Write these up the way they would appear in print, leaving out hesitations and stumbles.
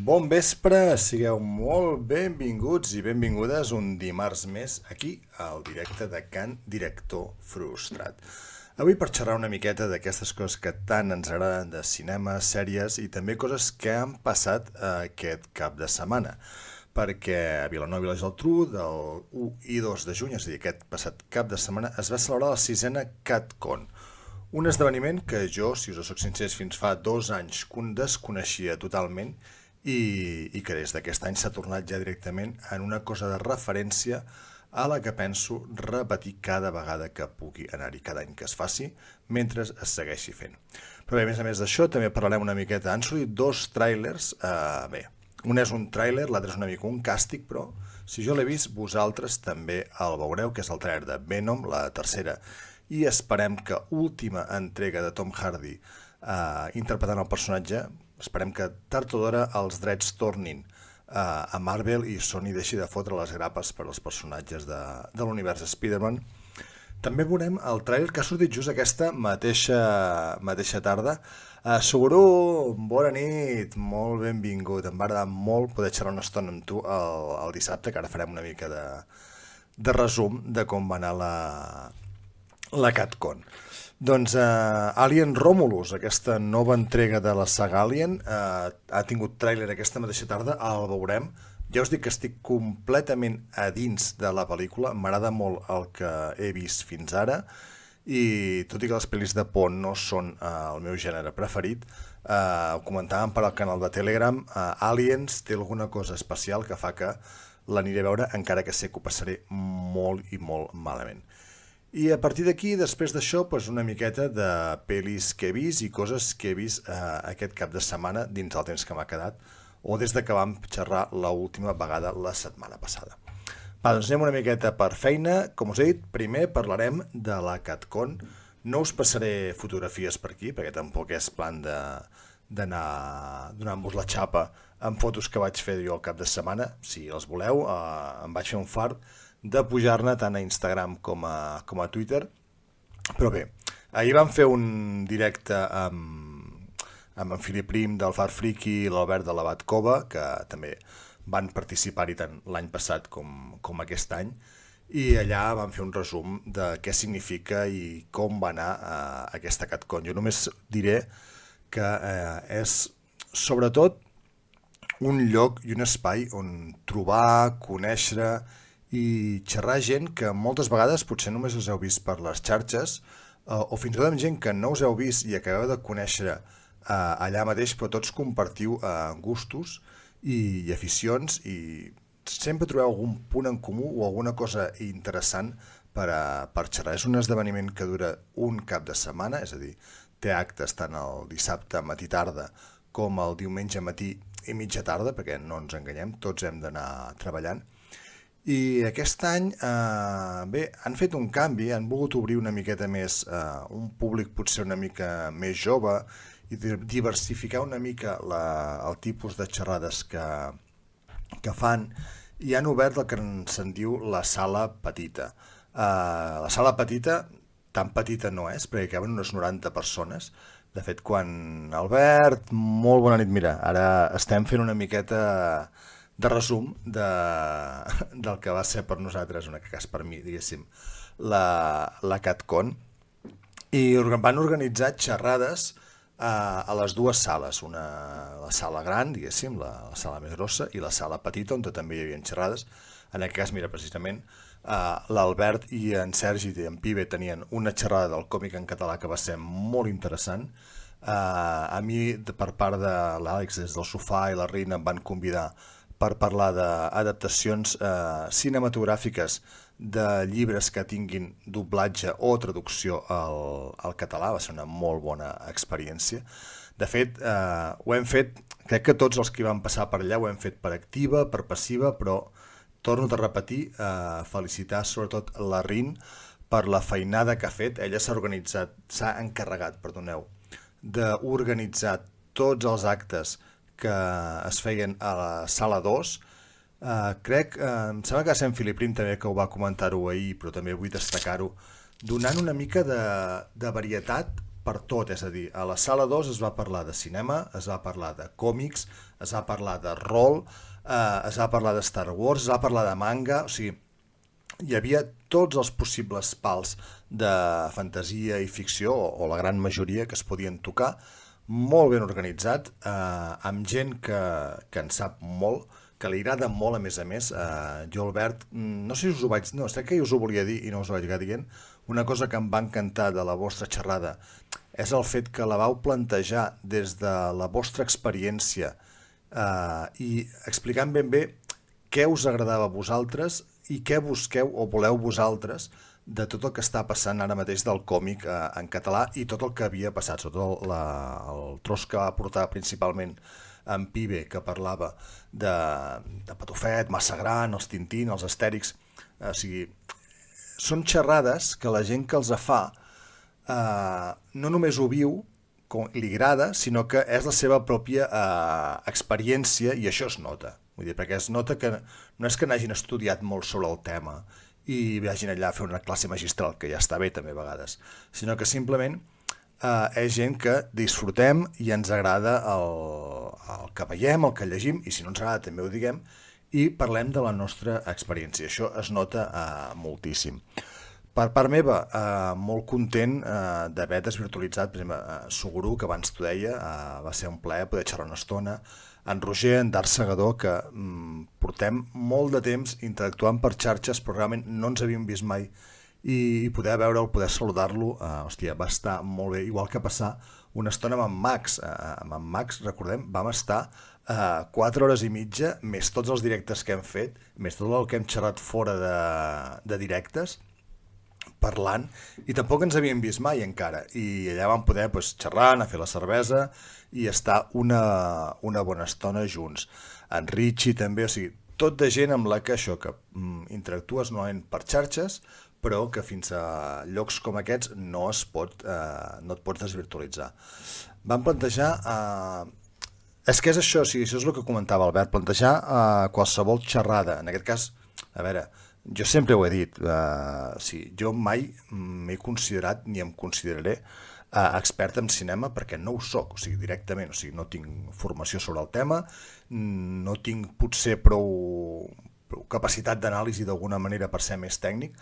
Bon vespre, sigueu molt benvinguts i benvingudes un dimarts més aquí al directe de Can Director Frustrat. Avui per xerrar una miqueta d'aquestes coses que tant ens agraden de cinema, sèries i també coses que han passat aquest cap de setmana. Perquè a Vilanova i la Geltrú del 1 i 2 de juny, és a dir, aquest passat cap de setmana, es va celebrar la sisena CatCon. Un esdeveniment que jo, si us soc sincers, fins fa 2 anys desconeixia totalment i que des d'aquest any s'ha tornat ja directament en una cosa de referència a la que penso repetir cada vegada que pugui anar-hi, cada any que es faci, mentre es segueixi fent. Però bé, a més d'això, també parlarem una miqueta. Han sortit 2 tràilers, bé, un és un tràiler, l'altre és una mica un càstig, però si jo l'he vist, vosaltres també el veureu, que és el tràiler de Venom, la tercera, i esperem que última entrega de Tom Hardy interpretant el personatge, esperem que tard o d'hora els drets tornin a Marvel i Sony deixi de fotre les grapes per als personatges de l'univers Spider-Man. També veurem el tràiler que ha sortit just aquesta mateixa tarda. Seguro, bona nit, molt benvingut. Em va agradar molt poder xerrar una estona amb tu el dissabte, que ara farem una mica de resum de com va anar la CatCon. Doncs Alien Romulus, aquesta nova entrega de la saga Alien, ha tingut tràiler aquesta mateixa tarda, el veurem. Ja us dic que estic completament a dins de la pel·lícula, m'agrada molt el que he vist fins ara, i tot i que les pel·lis de por no són el meu gènere preferit, ho comentàvem per al canal de Telegram, Aliens té alguna cosa especial que fa que l'aniré a veure, encara que sé que ho passaré molt i molt malament. I a partir d'aquí, després d'això, una miqueta de pel·lis que he vist i coses que he vist aquest cap de setmana dins del temps que m'ha quedat o des de que vam xerrar l'última vegada la setmana passada. Doncs anem una miqueta per feina. Com us he dit, primer parlarem de la CatCon. No us passaré fotografies per aquí, perquè tampoc és plan d'anar donant-vos la xapa amb fotos que vaig fer jo el cap de setmana. Si els voleu, em vaig fer un fart de pujar-ne tant a Instagram com a Twitter. Però bé, ahir vam fer un directe amb en Filip Prim del Far Friki i l'Albert de la Batcova, que també van participar-hi tant l'any passat com aquest any, i allà vam fer un resum de què significa i com va anar aquesta CatCon. Jo només diré que és sobretot un lloc i un espai on trobar, conèixer i xerrar gent que moltes vegades potser només us heu vist per les xarxes o fins i tot amb gent que no us heu vist i acabeu de conèixer allà mateix, però tots compartiu gustos i aficions i sempre trobeu algun punt en comú o alguna cosa interessant per xerrar. És un esdeveniment que dura un cap de setmana, és a dir, té actes tant el dissabte matí tarda com el diumenge matí i mitja tarda, perquè no ens enganyem, tots hem d'anar treballant. I aquest any, bé, han fet un canvi, han volgut obrir una miqueta més un públic potser una mica més jove i diversificar una mica el tipus de xerrades que fan, i han obert el que se'n diu la sala petita. La sala petita, tan petita no és, perquè caben unes 90 persones. De fet, quan Albert, molt bona nit, mira, ara estem fent una miqueta de resum del que va ser per nosaltres, en aquest cas per mi, diguéssim, la CatCon, i van organitzar xerrades a les dues sales, la sala gran, diguéssim, la sala més grossa, i la sala petita, on també hi havia xerrades. En aquest cas, mira, precisament, l'Albert i en Sergi i en Pibe tenien una xerrada del còmic en català que va ser molt interessant. A mi, per part de l'Àlex, des del sofà, i la Rina em van convidar per parlar d'adaptacions cinematogràfiques de llibres que tinguin doblatge o traducció al català. Va ser una molt bona experiència. De fet, ho hem fet, crec que tots els que van passar per allà ho hem fet per activa, per passiva, però torno a repetir, felicitar sobretot la Rin per la feinada que ha fet. Ella s'ha encarregat, d'organitzar tots els actes que es feien a la sala 2. Crec, em sembla que va ser en Filip Prim també que ho va comentar-ho ahir, però també vull destacar-ho, donant una mica de varietat per tot, és a dir, a la sala 2 es va parlar de cinema, es va parlar de còmics, es va parlar de rol, es va parlar de Star Wars, es va parlar de manga, o sigui, hi havia tots els possibles pals de fantasia i ficció, o la gran majoria que es podien tocar, molt ben organitzat, amb gent que en sap molt, que li agrada molt, a més, jo, Albert, no sé si us ho vaig... No, crec que us ho volia dir i no us ho vaig acabar dient. Una cosa que em va encantar de la vostra xerrada és el fet que la vau plantejar des de la vostra experiència i explicant ben bé què us agradava a vosaltres i què busqueu o voleu vosaltres de tot el que està passant ara mateix del còmic en català i tot el que havia passat, sobretot el tros que va portar principalment en Pibe, que parlava de Patufet, Massa Gran, els Tintín, els Astèrix, o sigui, són xerrades que la gent que els fa no només ho viu, li agrada, sinó que és la seva pròpia experiència i això es nota. Vull dir, perquè es nota que no és que n'hagin estudiat molt sobre el tema i vagin allà a fer una classe magistral, que ja està bé també a vegades, sinó que simplement és gent que disfrutem i ens agrada el que veiem, el que llegim, i si no ens agrada també ho diguem, i parlem de la nostra experiència. Això es nota moltíssim. Per part meva, molt content d'haver desvirtualitzat, per exemple, Suguru, que abans t'ho deia, va ser un plaer poder xerrar una estona, en Roger, en Dar Segador, que portem molt de temps interactuant per xarxes, però realment no ens havíem vist mai, i poder veure'l, poder saludar-lo, hòstia, va estar molt bé, igual que passar una estona amb en Max. Amb en Max, recordem, vam estar 4 hores i mitja, més tots els directes que hem fet, més tot el que hem xerrat fora de directes, parlant, i tampoc ens havíem vist mai encara, i allà vam poder xerrar, anar a fer la cervesa i estar una bona estona junts. En Richie també, o sigui, tot de gent amb la que això, que interactues normalment per xarxes, però que fins a llocs com aquests no et pots desvirtualitzar. Vam plantejar... És que és això, o sigui, això és el que comentava Albert, plantejar qualsevol xerrada, en aquest cas, a veure, jo sempre ho he dit, jo mai m'he considerat ni em consideraré expert en cinema perquè no ho soc, o sigui, directament, o sigui, no tinc formació sobre el tema, no tinc potser prou capacitat d'anàlisi d'alguna manera per ser més tècnic.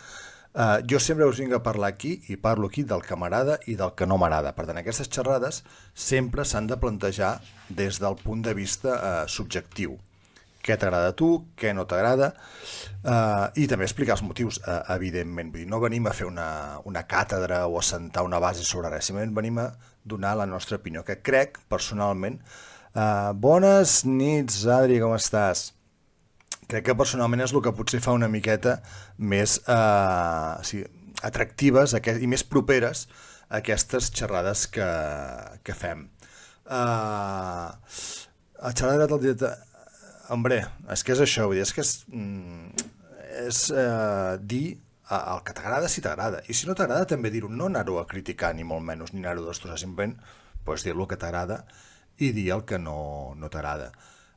Jo sempre us vinc a parlar aquí i parlo aquí del que m'agrada i del que no m'agrada. Per tant, aquestes xerrades sempre s'han de plantejar des del punt de vista subjectiu. Què t'agrada a tu, què no t'agrada, i també explicar els motius, evidentment. Vull dir, no venim a fer una càtedra o a sentar una base sobre res, simplement venim a donar la nostra opinió, que crec, personalment... Bones nits, Adri, com estàs? Crec que personalment és el que potser fa una miqueta més atractives i més properes a aquestes xerrades que fem. A xerrada del directe... Hombre, és que és això, vull dir, és que és dir el que t'agrada si t'agrada, i si no t'agrada també dir-ho, no anar-ho a criticar ni molt menys, ni anar-ho a destrossar, simplement dir el que t'agrada i dir el que no t'agrada.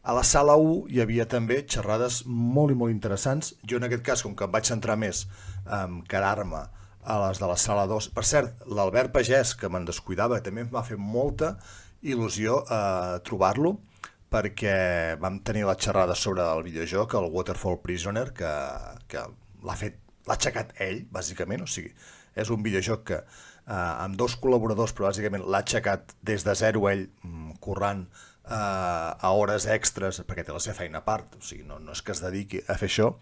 A la sala 1 hi havia també xerrades molt i molt interessants. Jo en aquest cas, com que em vaig centrar més en quedar-me a les de la sala 2, per cert, l'Albert Pagès, que me'n descuidava, també em va fer molta il·lusió trobar-lo, perquè vam tenir la xerrada sobre el videojoc, el Waterfall Prisoner, que l'ha aixecat ell, bàsicament, o sigui, és un videojoc que amb 2 col·laboradors, però bàsicament l'ha aixecat des de zero ell, currant a hores extres, perquè té la seva feina a part, o sigui, no és que es dediqui a fer això,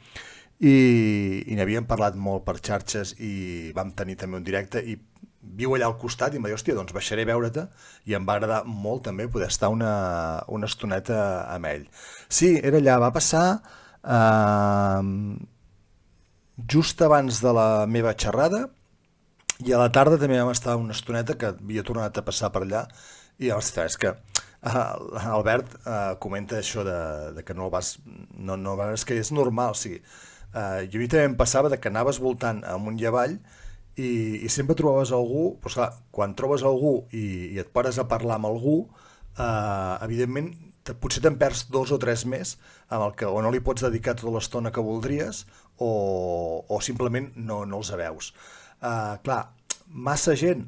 i n'havíem parlat molt per xarxes i vam tenir també un directe i viu allà al costat i em va dir, hòstia, doncs baixaré a veure-te, i em va agradar molt també poder estar una estoneta amb ell. Sí, era allà, va passar just abans de la meva xerrada, i a la tarda també vam estar una estoneta que havia tornat a passar per allà, i hòstia, és que Albert comenta això de que no el vas... No, és que és normal, o sigui, jo a mi també em passava que anaves voltant amunt i avall i sempre trobaves algú, però clar, quan trobes algú i et pares a parlar amb algú, evidentment potser te'n perds 2 o 3 més amb el que o no li pots dedicar tota l'estona que voldries o simplement no els veus. Clar, massa gent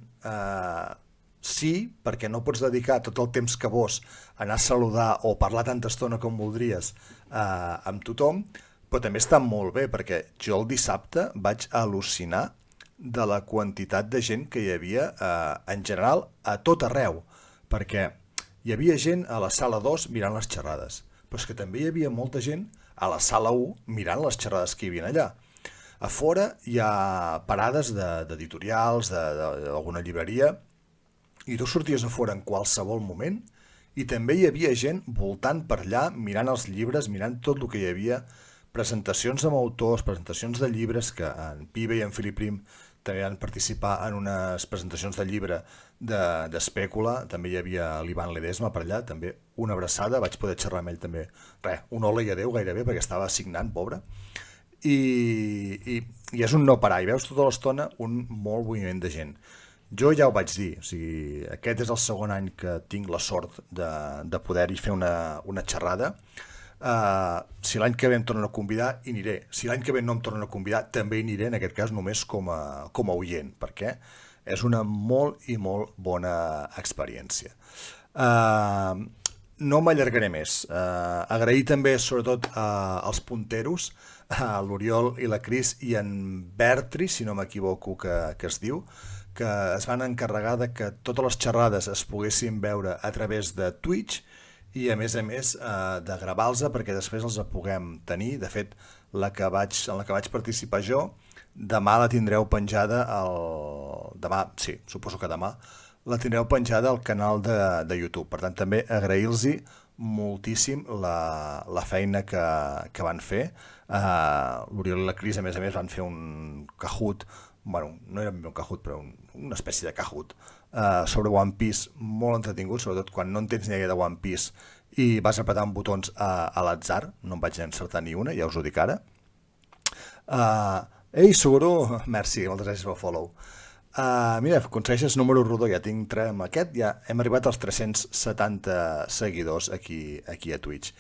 Sí, perquè no pots dedicar tot el temps que vols a anar a saludar o parlar tanta estona com voldries amb tothom, però també està molt bé perquè jo el dissabte vaig al·lucinar de la quantitat de gent que hi havia en general a tot arreu, perquè hi havia gent a la sala 2 mirant les xerrades, però és que també hi havia molta gent a la sala 1 mirant les xerrades que hi havia allà. A fora hi ha parades d'editorials, d'alguna llibreria, i tu sorties a fora en qualsevol moment i també hi havia gent voltant per allà, mirant els llibres, mirant tot el que hi havia, presentacions amb autors, presentacions de llibres, que en Pibe i en Filip Prim també van participar en unes presentacions de llibre d'Espècula, també hi havia l'Ivan Ledesma per allà, també una abraçada, vaig poder xerrar amb ell també, un hola i adeu gairebé, perquè estava signant, pobre, i és un no parar, i veus tota l'estona un molt moviment de gent. Jo ja ho vaig dir, o sigui, aquest és el segon any que tinc la sort de poder-hi fer una xerrada. Si l'any que ve em tornen a convidar, hi aniré. Si l'any que ve no em tornen a convidar, també hi aniré, en aquest cas només com a oient, perquè és una molt i molt bona experiència. No m'allargaré més. Agrair també, sobretot, als punteros, a l'Oriol i la Cris i en Bertri, si no m'equivoco que es diu, que es van encarregar de que totes les xerrades es poguessin veure a través de Twitch i a més de gravar-los perquè després els puguem tenir. De fet, en la que vaig participar jo, demà la tindreu penjada demà, sí, suposo que demà la tindreu penjada al canal de YouTube. Per tant, també agrair-los moltíssim la feina que van fer. L'Oriol i la Cris, a més, van fer un Kahoot, bueno, no era un Kahoot, però una espècie de Kahoot sobre One Piece, molt entretingut, sobretot quan no en tens ni idea de One Piece i vas apretant botons a l'atzar. No em vaig encertar ni una, ja us ho dic ara. Ei, Suguru, merci, moltes gràcies pel follow. Mira, aconsegueixes número rodó, ja tinc amb aquest, ja hem arribat als 370 seguidors aquí a Twitch.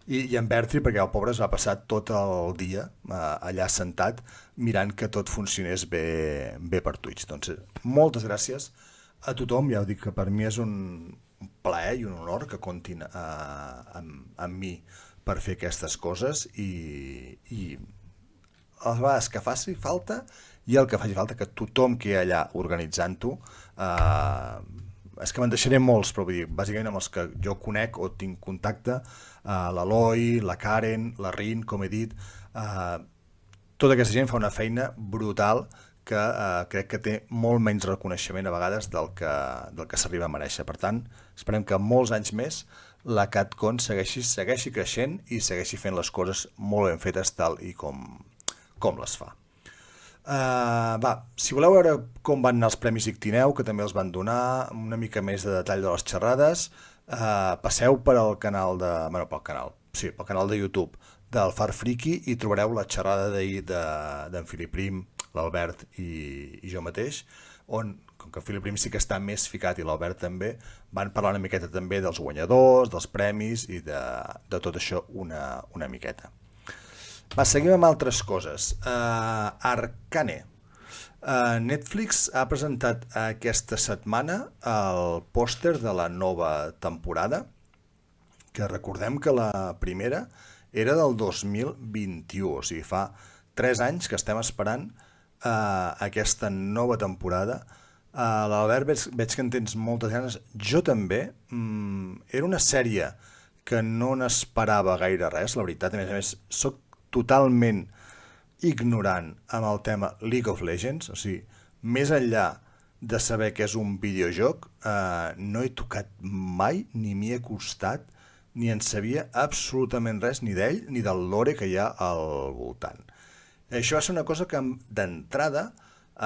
I en Bertri, perquè el pobre es va passar tot el dia allà sentat mirant que tot funcionés bé per Twitch. Doncs moltes gràcies a tothom, ja ho dic que per mi és un plaer i un honor que comptin amb mi per fer aquestes coses i les vegades que faci falta i el que faci falta, que tothom que hi ha allà organitzant-ho, és que me'n deixaré molts, però vull dir, bàsicament amb els que jo conec o tinc contacte, l'Eloi, la Karen, la Rin, com he dit, tota aquesta gent fa una feina brutal que crec que té molt menys reconeixement a vegades del que s'arriba a mereixer. Per tant, esperem que molts anys més la CatCon segueixi creixent i segueixi fent les coses molt ben fetes tal i com les fa. Si voleu veure com van anar els Premis Ictineu, que també els van donar, una mica més de detall de les xerrades, passeu pel canal de YouTube del Far Friki i trobareu la xerrada d'ahir d'en Filip Prim, l'Albert i jo mateix, on, com que Filip Prim sí que està més ficat i l'Albert també, van parlar una miqueta també dels guanyadors, dels premis i de tot això una miqueta. Seguim amb altres coses. Arcane. Netflix ha presentat aquesta setmana el pòster de la nova temporada, que recordem que la primera era del 2021, o sigui, fa 3 anys que estem esperant aquesta nova temporada. L'Albert, veig que en tens moltes ganes, jo també. Era una sèrie que no n'esperava gaire res, la veritat. A més, soc totalment ignorant amb el tema League of Legends, o sigui, més enllà de saber que és un videojoc, no he tocat mai, ni m'hi he costat, ni en sabia absolutament res, ni d'ell, ni del lore que hi ha al voltant. Això va ser una cosa que d'entrada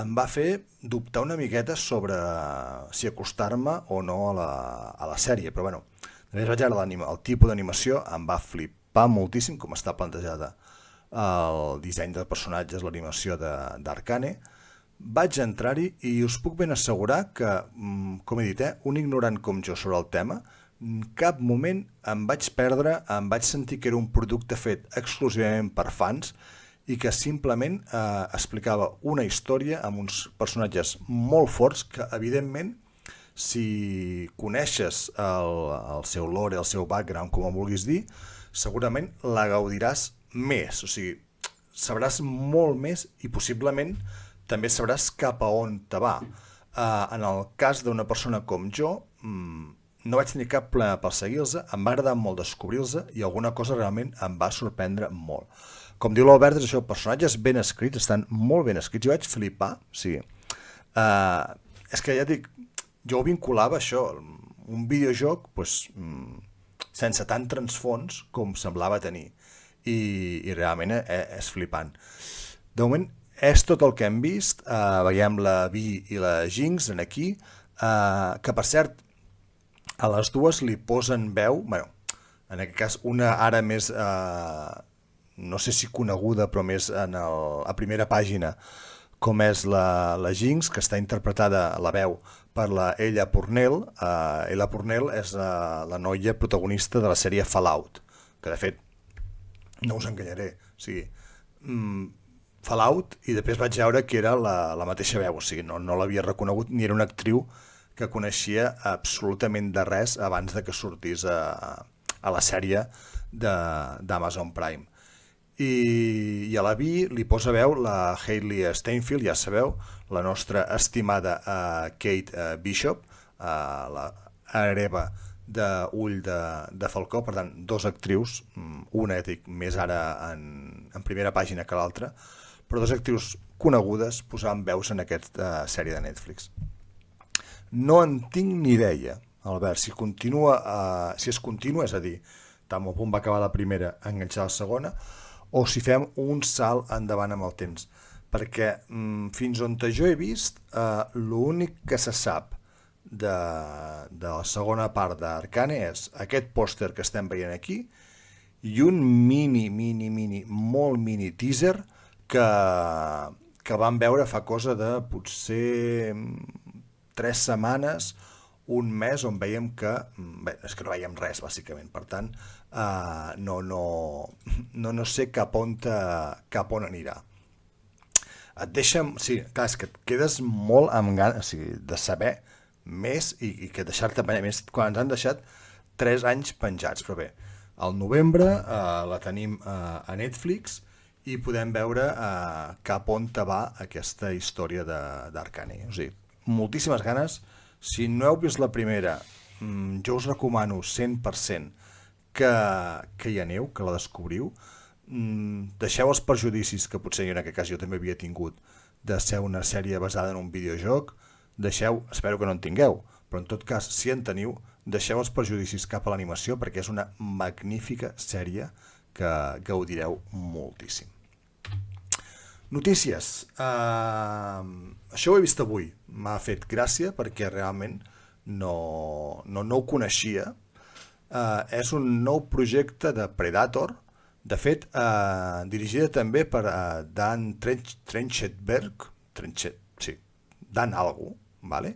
em va fer dubtar una miqueta sobre si acostar-me o no a la sèrie, però bueno, després vaig veure el tipus d'animació, em va flipar moltíssim com està plantejada el disseny de personatges, l'animació d'Arcane. Vaig entrar-hi i us puc ben assegurar que, com he dit, un ignorant com jo sobre el tema, en cap moment em vaig perdre, em vaig sentir que era un producte fet exclusivament per fans i que simplement explicava una història amb uns personatges molt forts que, evidentment, si coneixes el seu lore, el seu background, com ho vulguis dir, segurament la gaudiràs més, o sigui, sabràs molt més i possiblement també sabràs cap a on te va. En el cas d'una persona com jo, no vaig tenir cap problema per seguir-los, em va agradar molt descobrir-los i alguna cosa realment em va sorprendre molt. Com diu l'Albert, és això, personatges ben escrits, estan molt ben escrits, jo vaig flipar, sí. És que ja dic, jo ho vinculava això, un videojoc pues, sense tant transfons com semblava tenir, i realment és flipant. De moment és tot el que hem vist, veiem la Vi i la Jinx en aquí, que per cert, a les dues li posen veu, bueno, en aquest cas una ara més, no sé si coneguda, però més a primera pàgina, com és la Jinx, que està interpretada a la veu per la Ella Purnell. Ella Purnell és la noia protagonista de la sèrie Fallout, que de fet, no us enganyaré, o sigui, Fallout, i després vaig veure que era la mateixa veu, o sigui, no l'havia reconegut, ni era una actriu que coneixia absolutament de res abans de que sortís a la sèrie d'Amazon Prime. I a la Vi li posa veu la Hailey Steinfeld, ja sabeu, la nostra estimada Kate Bishop, la hereva d'Ull de Falcó, per tant, dos actrius, una ètic més ara en primera pàgina que l'altra, però dos actrius conegudes posant veus en aquesta sèrie de Netflix. No en tinc ni idea, Albert, si es continua, és a dir, tant o punt va acabar la primera, enganxar la segona, o si fem un salt endavant amb el temps. Perquè fins on jo he vist, l'únic que se sap de la segona part d'Arcane és aquest pòster que estem veient aquí i un molt mini teaser que vam veure fa cosa de potser 3 setmanes, un mes, on veiem que... Bé, és que no veiem res, bàsicament. Per tant, no sé cap on anirà. Et deixa... Sí, clar, és que et quedes molt amb ganes, o sigui, de saber més i que deixar-te penjar més quan ens han deixat 3 anys penjats. Però bé, al novembre la tenim a Netflix i podem veure cap on te va aquesta història d'Arcane. O sigui, moltíssimes ganes. Si no heu vist la primera, jo us recomano 100% que hi aneu, que la descobriu. Deixeu els perjudicis que potser en aquest cas jo també havia tingut de ser una sèrie basada en un videojoc. Espero que no en tingueu, però en tot cas, si en teniu, deixeu els perjudicis cap a l'animació perquè és una magnífica sèrie que gaudireu moltíssim. Notícies. Això ho he vist avui. M'ha fet gràcia perquè realment no ho coneixia. És un nou projecte de Predator, de fet, dirigida també per Dan Trachtenberg, Dan algú, vale?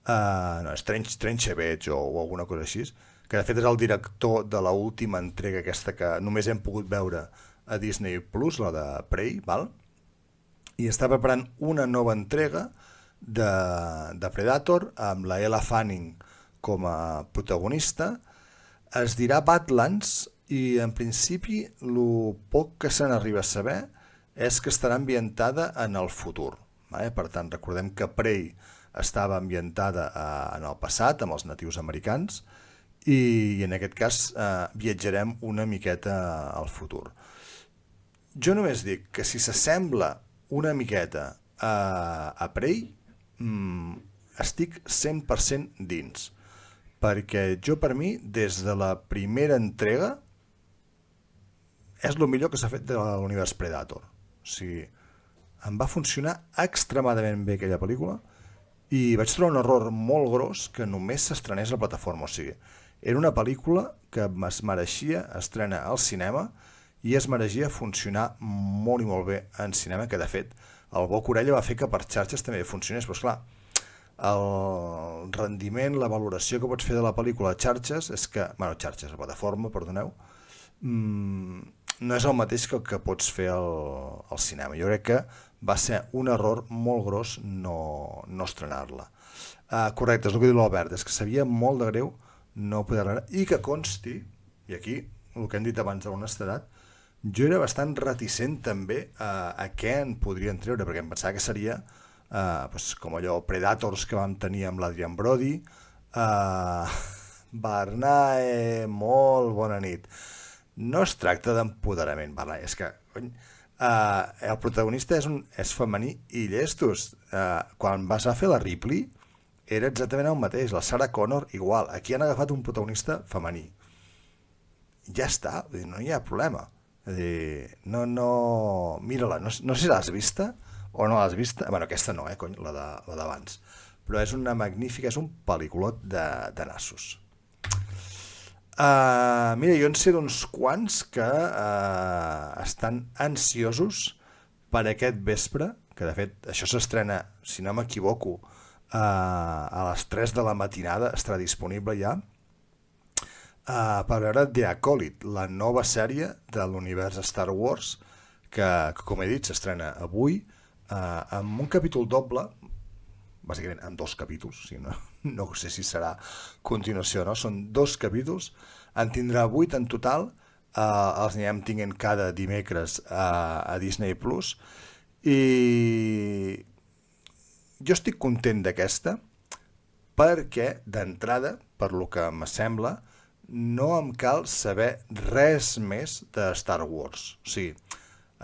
No, és Trenchevich o alguna cosa així, que de fet és el director de l'última entrega aquesta que només hem pogut veure a Disney Plus, la de Prey, val? I està preparant una nova entrega de Predator amb la Ella Fanning com a protagonista. Es dirà Badlands i en principi el poc que se n'arriba a saber és que estarà ambientada en el futur. Per tant, recordem que Prey estava ambientada en el passat amb els natius americans i en aquest cas viatjarem una miqueta al futur. Jo només dic que si s'assembla una miqueta a Prey, estic 100% dins, perquè per mi, des de la primera entrega, és el millor que s'ha fet de l'univers Predator. O sigui, em va funcionar extremadament bé aquella pel·lícula i vaig trobar un error molt gros que només s'estrenés a la plataforma. O sigui, era una pel·lícula que es mereixia estrenar al cinema i es mereixia funcionar molt i molt bé en cinema, que de fet el Boca Orella va fer que per xarxes també funcionés, però esclar, el rendiment, la valoració que pots fer de la pel·lícula a xarxes és que, xarxes, a plataforma, perdoneu, no és el mateix que el que pots fer al cinema. Jo crec que va ser un error molt gros no estrenar-la. Correcte, és el que diu l'Albert, és que sabia molt de greu no poder veure, i que consti, i aquí el que hem dit abans de l'honestedat, jo era bastant reticent també a què en podrien treure, perquè em pensava que seria com allò Predators que vam tenir amb l'Adrian Brody, Barnae, molt bona nit. No es tracta d'empoderament, Barnae, és que el protagonista és femení i llestos. Quan vas a fer la Ripley era exactament el mateix, la Sarah Connor igual. Aquí han agafat un protagonista femení. Ja està, no hi ha problema. No, mira-la, no sé si l'has vista o no l'has vista. Bueno, aquesta no, cony, la d'abans. Però és una magnífica, és un pel·lículot de nassos. Mira, jo en sé d'uns quants que estan ansiosos per aquest vespre, que de fet això s'estrena, si no m'equivoco, a les 3 de la matinada, estarà disponible ja, per veure The Acolyte, la nova sèrie de l'univers Star Wars, que com he dit, s'estrena avui, amb un capítol doble, bàsicament amb 2 capítols, o sigui, no sé si serà continuació, no? Són 2 capítols, en tindrà 8 en total, els anirem tinguent cada dimecres a Disney Plus, i jo estic content d'aquesta perquè, d'entrada, per lo que m'assembla, no em cal saber res més de Star Wars. O sigui,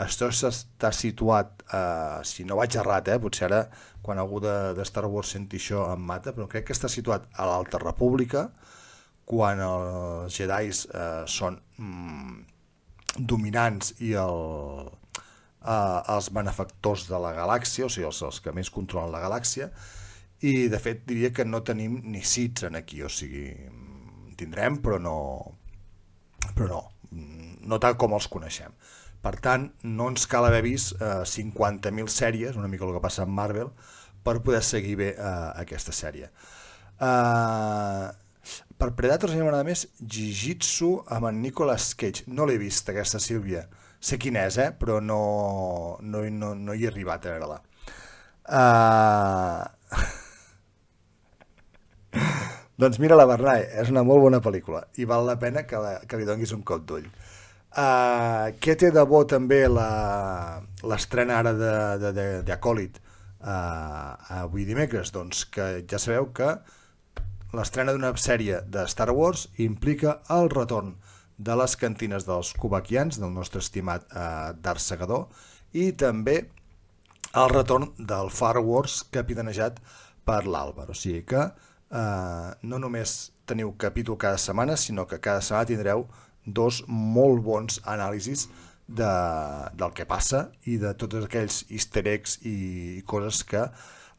això està situat, si no vaig errat, potser ara quan algú de Star Wars senti això em mata, però crec que està situat a l'Alta República, quan els Jedis són dominants i els benefactors de la galàxia, o sigui, els que més controlen la galàxia, i de fet diria que no tenim ni Siths en aquí, o sigui, tindrem però no tal com els coneixem. Per tant, no ens cal haver vist 50.000 sèries, una mica el que passa amb Marvel, per poder seguir bé aquesta sèrie. Per Predators a mi m'agrada més Jiu-Jitsu amb en Nicolas Cage. No l'he vist, aquesta, Sílvia. Sé quin és, però no hi he arribat a veure-la. Doncs mira la Barnae, és una molt bona pel·lícula i val la pena que li donguis un cop d'ull. Què té de bo també l'estrena ara de Acolyte avui dimecres? Doncs que ja sabeu que l'estrena d'una sèrie de Star Wars implica el retorn de les cantines dels kubakians, del nostre estimat Darth Segador, i també el retorn del Far Wars capitanejat per l'Àlvar. O sigui que no només teniu capítol cada setmana, sinó que cada setmana tindreu 2 molt bons anàlisis del que passa i de tots aquells easter eggs i coses que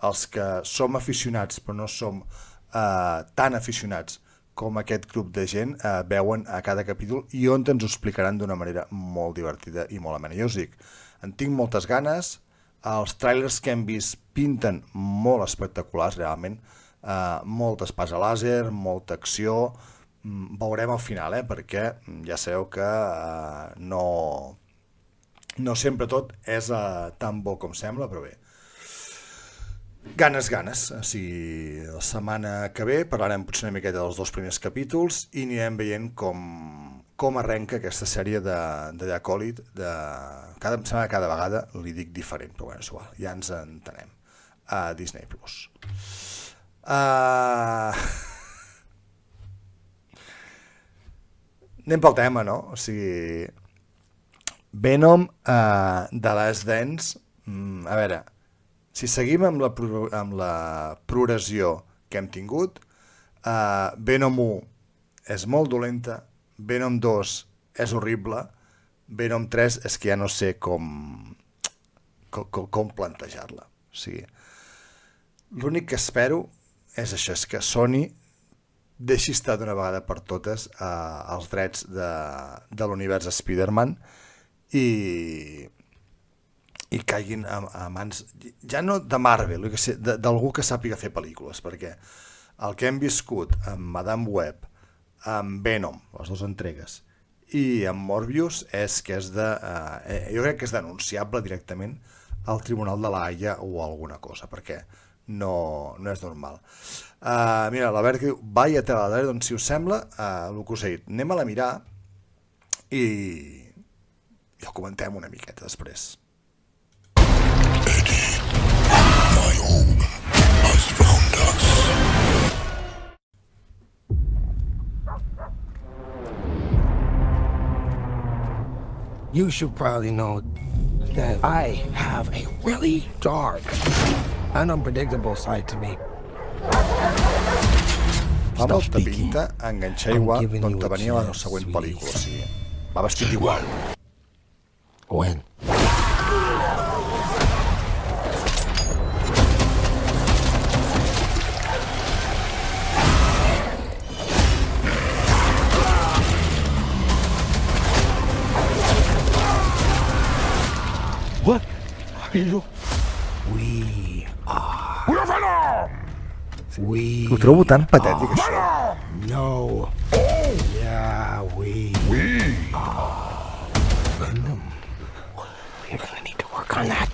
els que som aficionats però no som tan aficionats com aquest grup de gent veuen a cada capítol i on ens ho explicaran d'una manera molt divertida i molt amena. Jo us dic, en tinc moltes ganes, els trailers que hem vist pinten molt espectaculars realment, molt espasa làser, molta acció, veurem al final, perquè ja sabeu que no sempre tot és tan bo com sembla, però bé. Ganes. O sigui, la setmana que ve parlarem potser una miqueta dels 2 primers capítols i anirem veient com arrenca aquesta sèrie de The Acolyte. Cada vegada li dic diferent, però bueno, és igual, ja ens entenem. A Disney Plus. Anem pel tema, no? O sigui, Venom de Les Dents, a veure, si seguim amb la progressió que hem tingut, Venom 1 és molt dolenta, Venom 2 és horrible, Venom 3 és que ja no sé com plantejar-la. O sigui, l'únic que espero és això, és que Sony deixi estar d'una vegada per totes els drets de l'univers Spider-Man i caiguin a mans, ja no de Marvel, d'algú que sàpiga fer pel·lícules, perquè el que hem viscut amb Madame Web, amb Venom, les 2 entregues, i amb Morbius és que jo crec que és denunciable directament al Tribunal de la Haia o alguna cosa, perquè no és normal. Mira, l'Albert que diu, vaya tela, doncs si us sembla, el que us he dit, anem a mirar i ho comentem una miqueta després. My home has found us. You should probably know that I have a really dark and unpredictable side to me. Fa molta pinta enganxar igual d'on te venia la següent pel·lícula, o sigui, va vestit igual. When? What are you? We are. We are Venom! We. Ho trobo tan patètic, això. No. Yeah, we. Venom. We're gonna need to work on that.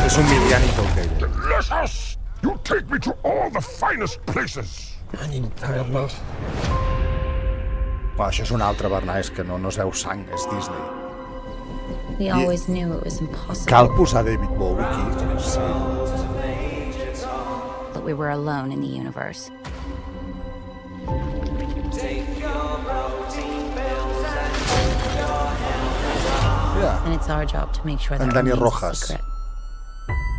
És humiliant i tot ell. Delicious! You take me to all the finest places. I need to tie up those. Això és un altre, Bernat, és que no es veu sang, és Disney. We always knew it was impossible. Cal posar David Bowie aquí. Sí. That we were alone in the universe. Mira, And it's our job to make sure that En Dani remains a Rojas. secret.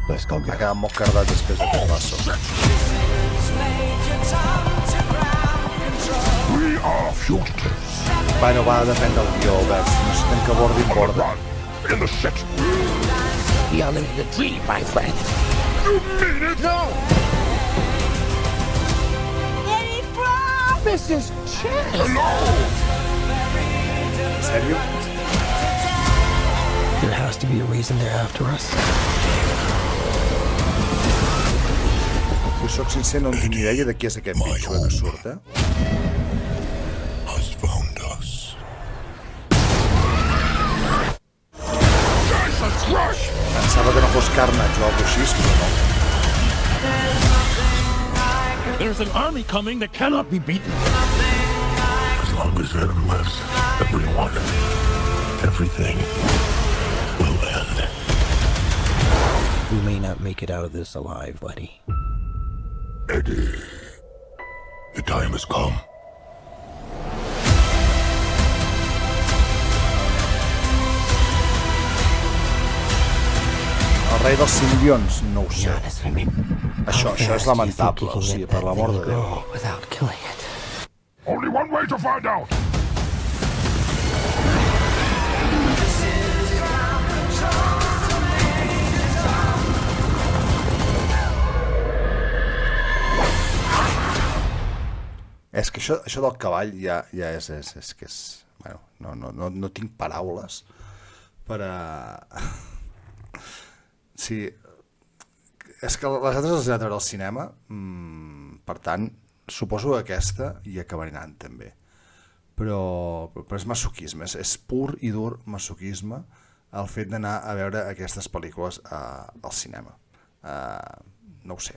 Let's go ha get quedat molt cardat després d'aquest passo. We are fugitives. Bueno, va, depèn del guió, Albert. Si necessitem que bordin, borda. Run in the shit. We are living the dream, my friend. You mean it? No! Mrs. Chess! En sèrio? There has to be a reason they're after us. Si soc sincer, no en tinc ni idea de qui és aquest bitxo que surt, Has found us. Jesus Christ! Pensava que no fos Carnage o alguna cosa així, però no. There's an army coming that cannot be beaten. As long as Venom lives, everyone, everything will end. We may not make it out of this alive, buddy. Eddie, the time has come. El rei dels simbions, no ho sé. Honest with me. Això és lamentable, o sigui, per l'amor de Déu. Without killing it. Only one way to find out. És que això del cavall ja és que és... Bueno, no tinc paraules per a... Sí, és que les altres les he anat a veure al cinema, per tant, suposo que aquesta hi acabaré anant també. Però és masoquisme, és pur i dur masoquisme el fet d'anar a veure aquestes pel·lícules al cinema. No ho sé.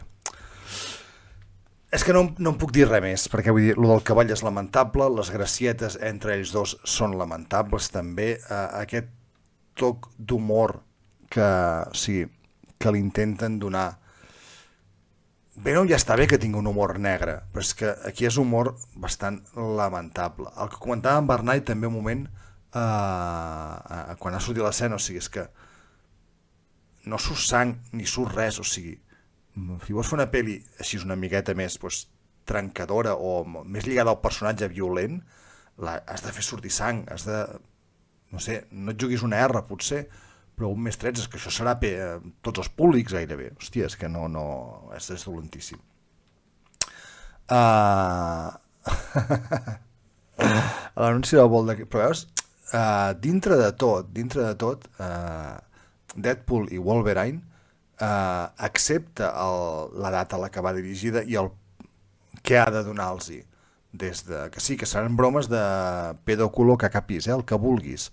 És que no em puc dir res més, perquè vull dir, el del cavall és lamentable, les gracietes entre ells dos són lamentables també, aquest toc d'humor que li intenten donar. Venom ja està bé que tingui un humor negre, però és que aquí és humor bastant lamentable. El que comentava en Bernat també un moment, quan ha sortit l'escena, o sigui, és que no surt sang ni surt res, o sigui, si vols fer una pel·li així una miqueta més trencadora o més lligada al personatge violent, has de fer sortir sang, has de... No sé, no et juguis una R, potser, però un més 13, és que això serà per tots els públics gairebé. Hòstia, és que no... És dolentíssim. L'anunci del vol de... Però veus, dintre de tot, Deadpool i Wolverine accepta la data a la que va dirigida i el que ha de donar-los-hi. Des de que sí, que seran bromes de pedo culo cacapís, el que vulguis,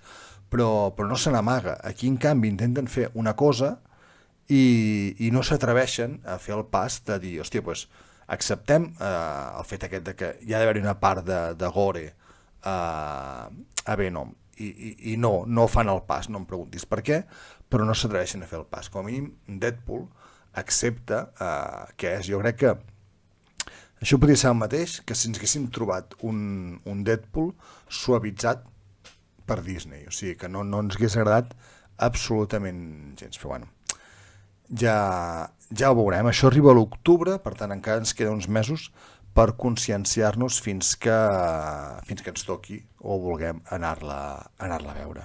però no se n'amaga. Aquí, en canvi, intenten fer una cosa i no s'atreveixen a fer el pas de dir, hòstia, doncs acceptem el fet aquest de que hi ha d'haver-hi una part de gore a Venom, i no fan el pas, no em preguntis per què, però no s'atreveixen a fer el pas. Com a mínim Deadpool accepta què és. Jo crec que això podria ser el mateix que si ens haguéssim trobat un Deadpool suavitzat per Disney, o sigui que no ens hagués agradat absolutament gens, però bueno, ja ho veurem. Això arriba a l'octubre, per tant encara ens queda uns mesos per conscienciar-nos fins que ens toqui o vulguem anar-la a veure.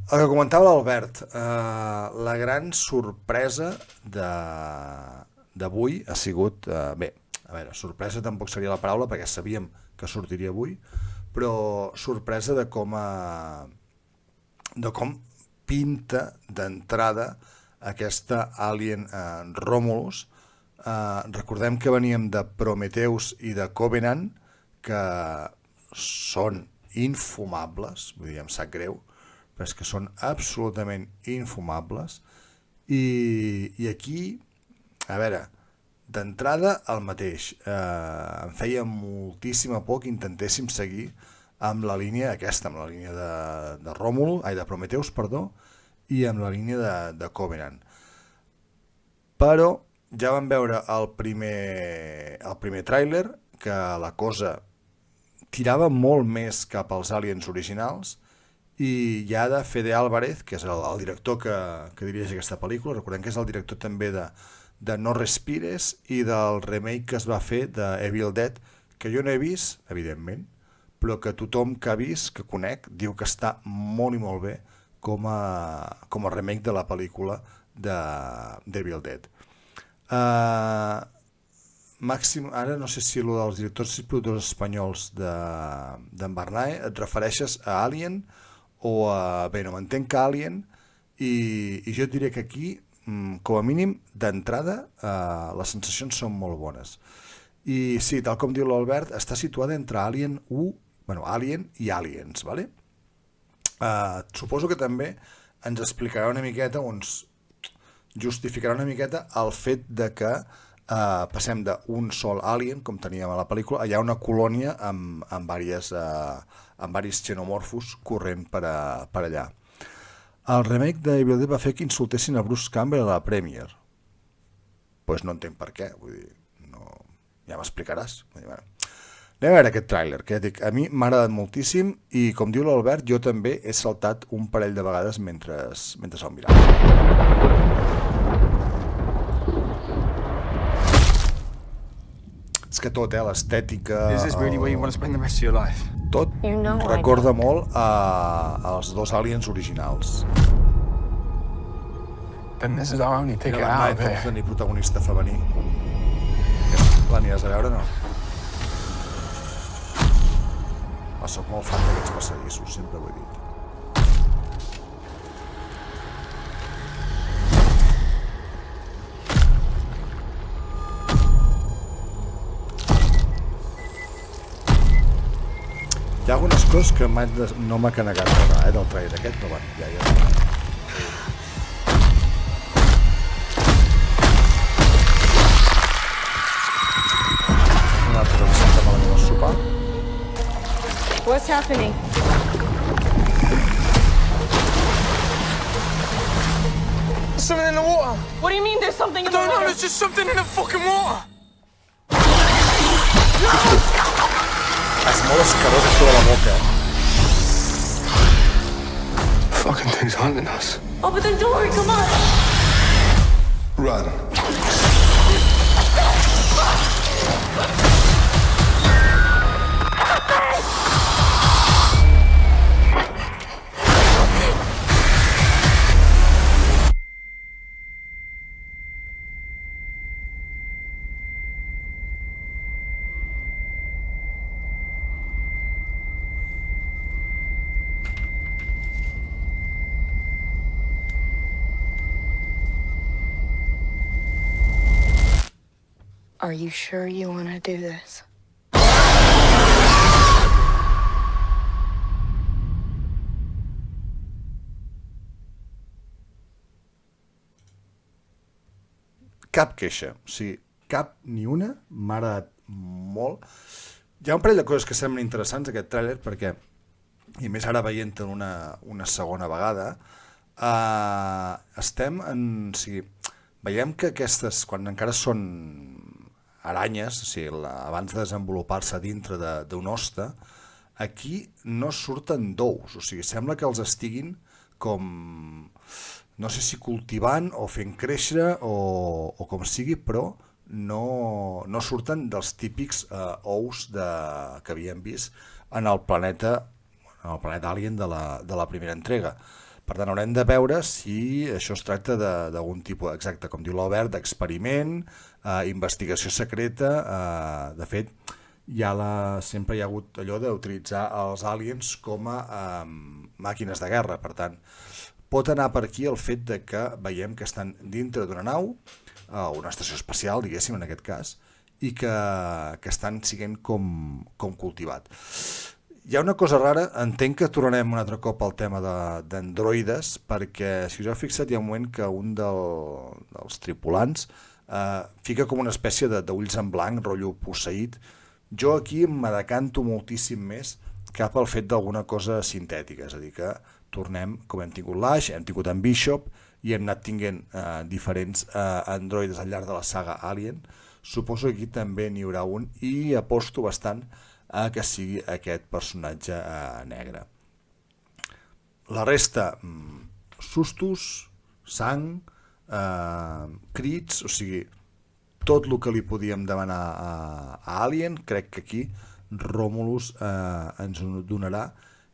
El que comentava l'Albert, la gran sorpresa d'avui ha sigut, bé, a veure, sorpresa tampoc seria la paraula perquè sabíem que sortiria avui, però sorpresa de com pinta d'entrada aquesta Alien Romulus. Recordem que veníem de Prometheus i de Covenant, que són infumables, vull dir, em sap greu, però és que són absolutament infumables, i aquí, a veure, d'entrada el mateix, em feia moltíssima por que intentéssim seguir amb la línia aquesta, amb la línia de Prometheus, perdó, i amb la línia de Covenant. Però ja vam veure el primer tràiler, que la cosa tirava molt més cap als aliens originals, i ja de Fede Álvarez, que és el director que dirigeix aquesta pel·lícula, recordem que és el director també de No Respires i del remake que es va fer de Evil Dead, que jo no he vist, evidentment, però que tothom que ha vist, que conec, diu que està molt i molt bé com a remake de la pel·lícula d'Evil Dead. Màxim, ara no sé si el dels directors i productors espanyols d'en Barnae et refereixes a Alien o a Venom. Entenc que Alien, i jo et diré que aquí, com a mínim, d'entrada, les sensacions són molt bones. I sí, tal com diu l'Albert, està situada entre Alien i Aliens, ¿vale? Suposo que també ens explicarà una miqueta, ens justificarà una miqueta el fet de que passem d'un sol alien, com teníem a la pel·lícula, a hi ha una colònia amb diversos xenomorfos corrent per allà. El remake d'Evil Dead va fer que insultessin a Bruce Campbell a la Premiere. Pues no entenc per què, vull dir, no, ja m'explicaràs. Anem a veure aquest tràiler, que ja dic, a mi m'ha agradat moltíssim, i com diu l'Albert, jo també he saltat un parell de vegades mentre el mirava. És que tot, l'estètica... Is this really where you want to spend the rest of your life? Tot recorda molt als dos aliens originals. Then this is our only ticket out of here. No tenir protagonista femení. L'anies a veure, no? Soc molt fan d'aquests passadissos, sempre ho he dit. Hi ha algunes coses que no m'ha canegat del trailer aquest, però bueno, ja. Una altra revisada amb la meva sopar. What's happening? There's something in the water. What do you mean there's something in the I don't know, water? there's just something in the fucking water. És molt escarós això de la boca. Fucking thing's hunting us. Open the door, come on! Run. Are you sure you want to do this? cap queixa, o sigui, cap ni una, m'ha agradat molt. Hi ha un parell de coses que semblen interessants aquest tràiler, perquè, i més ara veient-te una segona vegada, estem en... O sigui, veiem que aquestes, quan encara són aranyes, o sigui, abans de desenvolupar-se dintre d'un hoste, aquí no surten d'ous, o sigui, sembla que els estiguin com, no sé si cultivant o fent créixer o com sigui, però no surten dels típics ous que havíem vist en el planeta Alien de la primera entrega. Per tant, haurem de veure si això es tracta d'algun tipus, exacte, com diu l'Albert, d'experiment, investigació secreta. De fet, sempre hi ha hagut allò d'utilitzar els aliens com a màquines de guerra. Per tant, pot anar per aquí el fet de que veiem que estan dintre d'una nau, una estació espacial, diguéssim, en aquest cas, i que estan sent com cultivat. Hi ha una cosa rara, entenc que tornarem un altre cop al tema d'androides, perquè si us heu fixat hi ha un moment que un dels tripulants fica com una espècie d'ulls en blanc, rotllo posseït. Jo aquí me decanto moltíssim més cap al fet d'alguna cosa sintètica, és a dir, que tornem, com hem tingut l'Ash, hem tingut en Bishop i hem anat tinguent diferents androides al llarg de la saga Alien. Suposo que aquí també n'hi haurà un i aposto bastant a que sigui aquest personatge negre. La resta, sustos, sang, crits, o sigui, tot el que li podíem demanar a Alien, crec que aquí Romulus ens ho donarà,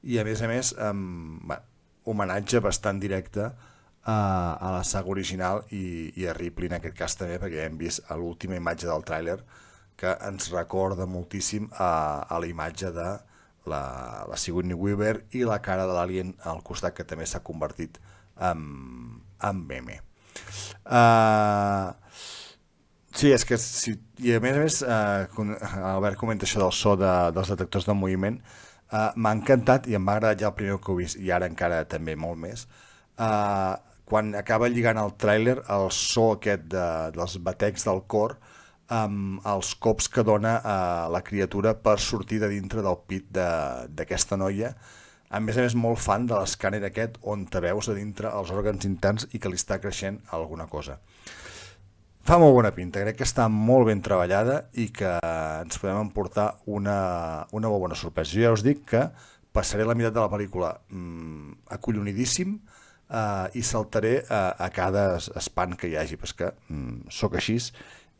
i a més, homenatge bastant directe a la saga original i a Ripley en aquest cas també, perquè hem vist a l'última imatge del tràiler que ens recorda moltíssim a la imatge de la Sigourney Weaver i la cara de l'Alien al costat, que també s'ha convertit en meme. Sí, és que i a més Albert comenta això del so dels detectors de moviment. M'ha encantat i em va agradar ja el primer que he vist i ara encara també molt més. Quan acaba lligant el tràiler, el so aquest dels batecs del cor amb els cops que dona la criatura per sortir de dintre del pit d'aquesta noia. A més, molt fan de l'escàner aquest on te veus a dintre els òrgans interns i que li està creixent alguna cosa. Fa molt bona pinta, crec que està molt ben treballada i que ens podem emportar una molt bona sorpresa. Jo ja us dic que passaré la meitat de la pel·lícula acollonidíssim i saltaré a cada espant que hi hagi, perquè sóc així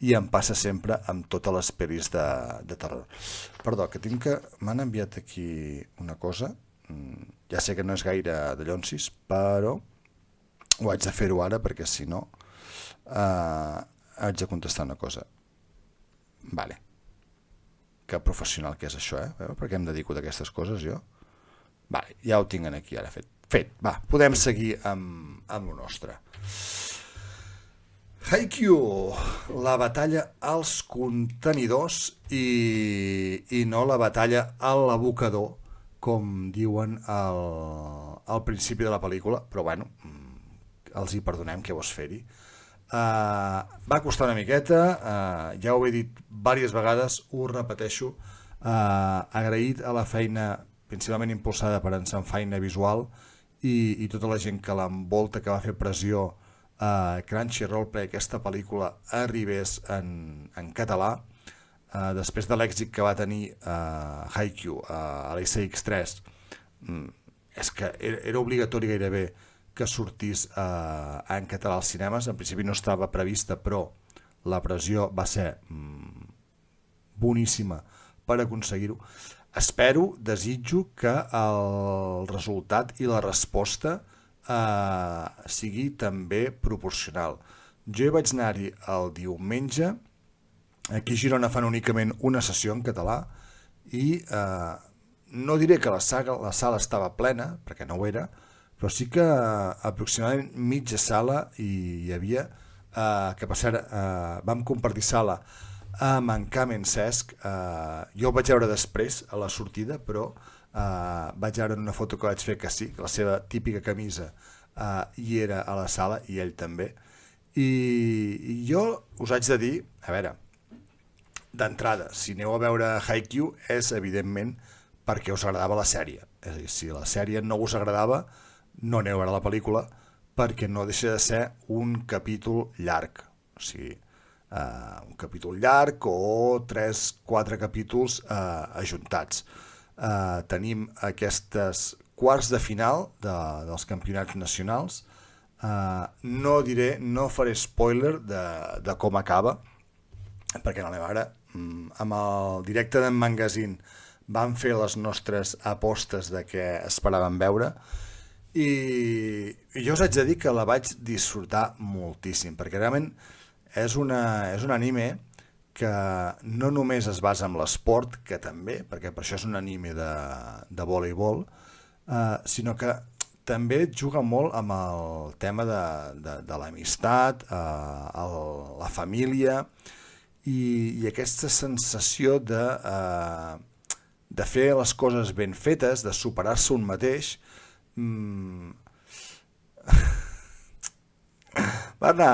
i em passa sempre amb totes les pel·lis de terror. Perdó, que m'han enviat aquí una cosa, ja sé que no és gaire de llonsis, però ho haig de fer-ho ara perquè si no haig de contestar una cosa. Vale. Que professional que és això, Per què em dedico d'aquestes coses jo? Vale, ja ho tinc aquí ara fet. Va, podem seguir amb el nostre. Haikyuu, la batalla als contenidors i no la batalla a l'abocador, com diuen al principi de la pel·lícula, però bueno, els hi perdonem, què vols fer-hi. Va costar una miqueta, ja ho he dit diverses vegades, ho repeteixo, agraït a la feina principalment impulsada per en Sanfaina Visual i tota la gent que l'envolta, que va fer pressió Crunchyroll perquè aquesta pel·lícula arribés en català, després de l'èxit que va tenir Haikyuu a l'SX3. És que era obligatori gairebé que sortís en català als cinemes. En principi no estava prevista, però la pressió va ser boníssima per aconseguir-ho. Espero, desitjo que el resultat i la resposta sigui també proporcional. Jo hi vaig anar-hi el diumenge, aquí a Girona fan únicament una sessió en català i no diré que la sala estava plena, perquè no ho era, però sí que aproximadament mitja sala hi havia, que per cert vam compartir sala amb en Kamen Cesc. Jo ho vaig veure després a la sortida, però vaig veure en una foto que vaig fer que sí, que la seva típica camisa hi era a la sala i ell també, I jo us haig de dir, a veure, d'entrada, si aneu a veure Haikyuu és evidentment perquè us agradava la sèrie. És a dir, si la sèrie no us agradava, no aneu a veure la pel·lícula, perquè no deixa de ser un capítol llarg. O sigui, un capítol llarg o 3-4 capítols ajuntats. Tenim aquestes quarts de final dels campionats nacionals. No faré spoiler de com acaba, perquè no anem ara. Amb el directe d'en Magazine vam fer les nostres apostes de què esperàvem veure i jo us haig de dir que la vaig disfrutar moltíssim, perquè realment és un anime que no només es basa en l'esport, que també, perquè per això és un anime de voleibol, sinó que també juga molt amb el tema de l'amistat, la família i aquesta sensació de fer les coses ben fetes, de superar-se un mateix. Va anar,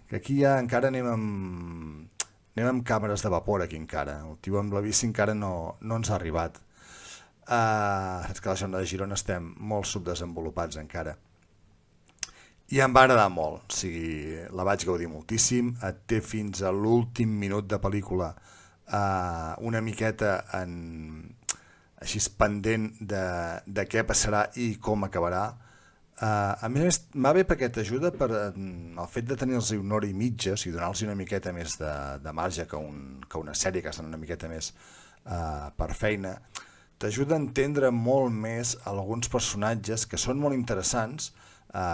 que aquí ja encara anem amb càmeres de vapor aquí encara. El tio amb la bici encara no ens ha arribat. És que a la zona de Girona estem molt subdesenvolupats encara. I em va agradar molt, o sigui, la vaig gaudir moltíssim. Et té fins a l'últim minut de pel·lícula una miqueta així pendent de què passarà i com acabarà. A més, va bé perquè t'ajuda per el fet de tenir-los una hora i mitja, o sigui, donar-los una miqueta més de marge que una sèrie que estan una miqueta més per feina. T'ajuda a entendre molt més alguns personatges que són molt interessants,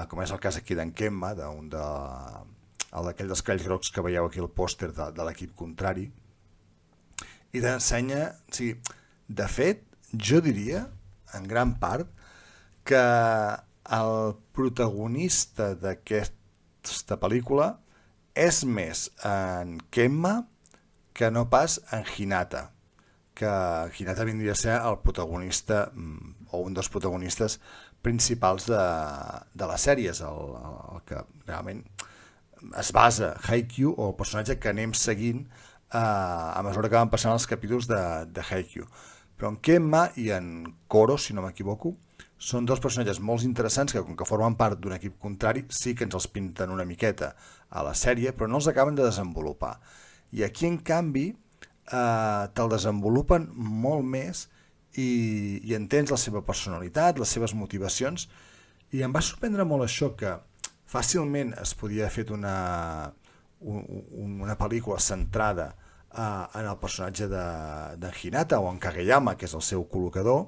com és el cas aquí d'en Kemma, d'aquell dels calls grocs que veieu aquí el pòster de l'equip contrari, i t'ensenya, o sigui, de fet, jo diria, en gran part, que el protagonista d'aquesta pel·lícula és més en Kemma que no pas en Hinata, que Hinata vindria a ser el protagonista o un dels protagonistes principals de les sèries, el que realment es basa Haikyuu, o el personatge que anem seguint a mesura que van passant els capítols de Haikyuu. Però en Kemma i en Koro, si no m'equivoco, són dos personatges molt interessants que, com que formen part d'un equip contrari, sí que ens els pinten una miqueta a la sèrie, però no els acaben de desenvolupar. I aquí, en canvi, te'l desenvolupen molt més i entens la seva personalitat, les seves motivacions, i em va sorprendre molt això, que fàcilment es podia haver fet una pel·lícula centrada en el personatge de Hinata o en Kageyama, que és el seu col·locador,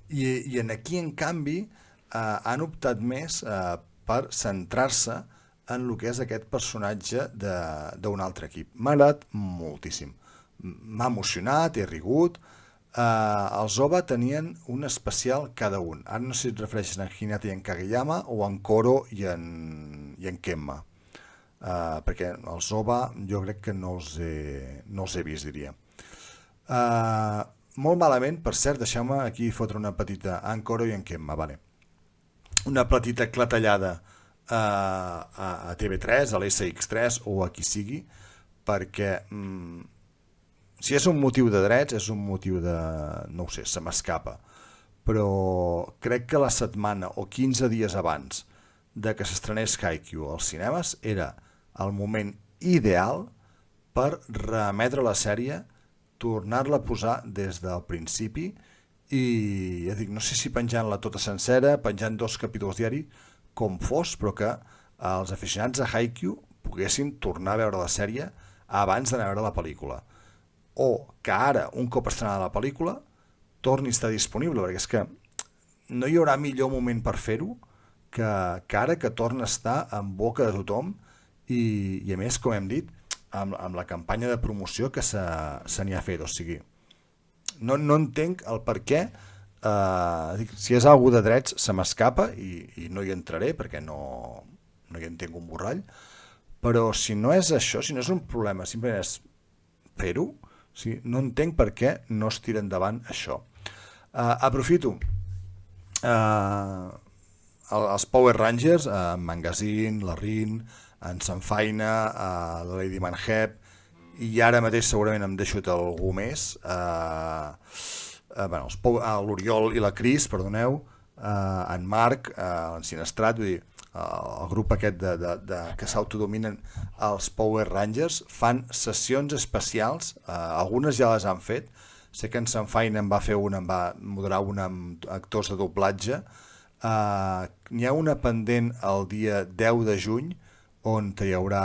i aquí, en canvi, han optat més per centrar-se en el que és aquest personatge d'un altre equip. M'ha agradat moltíssim. M'ha emocionat, he rigut. Els OVA tenien un especial cada un. Ara no sé si et refereixes en Hinata i en Kageyama o en Koro i en Kemma. Perquè els OVA jo crec que no els he vist, diria. Molt malament, per cert, deixeu-me aquí fotre una petita en Koro i en Kemma, vale. Una petita clatellada a TV3, a l'SX3 o a qui sigui, perquè si és un motiu de drets, és un motiu de... no ho sé, se m'escapa, però crec que la setmana o 15 dies abans de que s'estrenés Haikyuu als cinemes era el moment ideal per reemetre la sèrie, tornar-la a posar des del principi i, ja dic, no sé si penjant-la tota sencera, penjant 2 capítols diari, com fos, però que els aficionats a Haikyuu poguessin tornar a veure la sèrie abans d'anar a veure la pel·lícula. O que ara, un cop estrenada la pel·lícula, torni a estar disponible, perquè és que no hi haurà millor moment per fer-ho que ara que torna a estar en boca de tothom i a més, com hem dit, amb la campanya de promoció que se n'hi ha fet. O sigui, no entenc el per què. Si és algú de drets se m'escapa i no hi entraré perquè no hi entenc un borrall, però si no és això, si no és un problema, simplement és fer-ho, o sigui, no entenc per què no es tira endavant això. Aprofito els Power Rangers, en Magazine, la Rin, en Sanfaina, la Lady Manheb, i ara mateix segurament em deixo algú més, l'Oriol i la Cris, perdoneu, en Marc, en Sinestrat, vull dir, el grup aquest que s'autodominen els Power Rangers fan sessions especials, algunes ja les han fet, sé que en Sanfaina en va fer una, en va moderar una amb actors de doblatge, n'hi ha una pendent el dia 10 de juny on hi haurà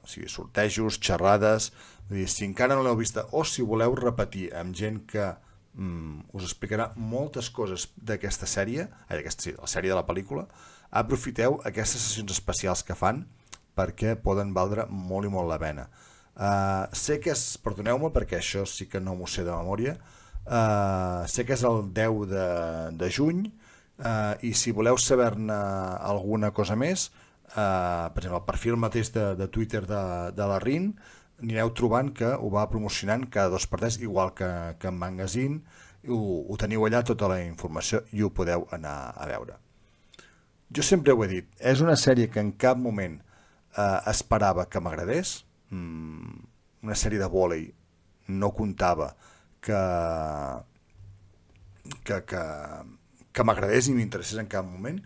sortejos, xerrades, vull dir, si encara no l'heu vista o si voleu repetir amb gent que us explicarà moltes coses d'aquesta sèrie, la sèrie de la pel·lícula, aprofiteu aquestes sessions especials que fan perquè poden valdre molt i molt la pena. Sé que és, perdoneu-me perquè això sí que no m'ho sé de memòria, sé que és el 10 de juny, i si voleu saber-ne alguna cosa més, per exemple el perfil mateix de Twitter de la Rin, anireu trobant que ho va promocionant cada 2x3, igual que en Magazine, ho teniu allà tota la informació i ho podeu anar a veure. Jo sempre ho he dit, és una sèrie que en cap moment esperava que m'agradés, una sèrie de vòlei no comptava que m'agradés i m'interessés en cap moment,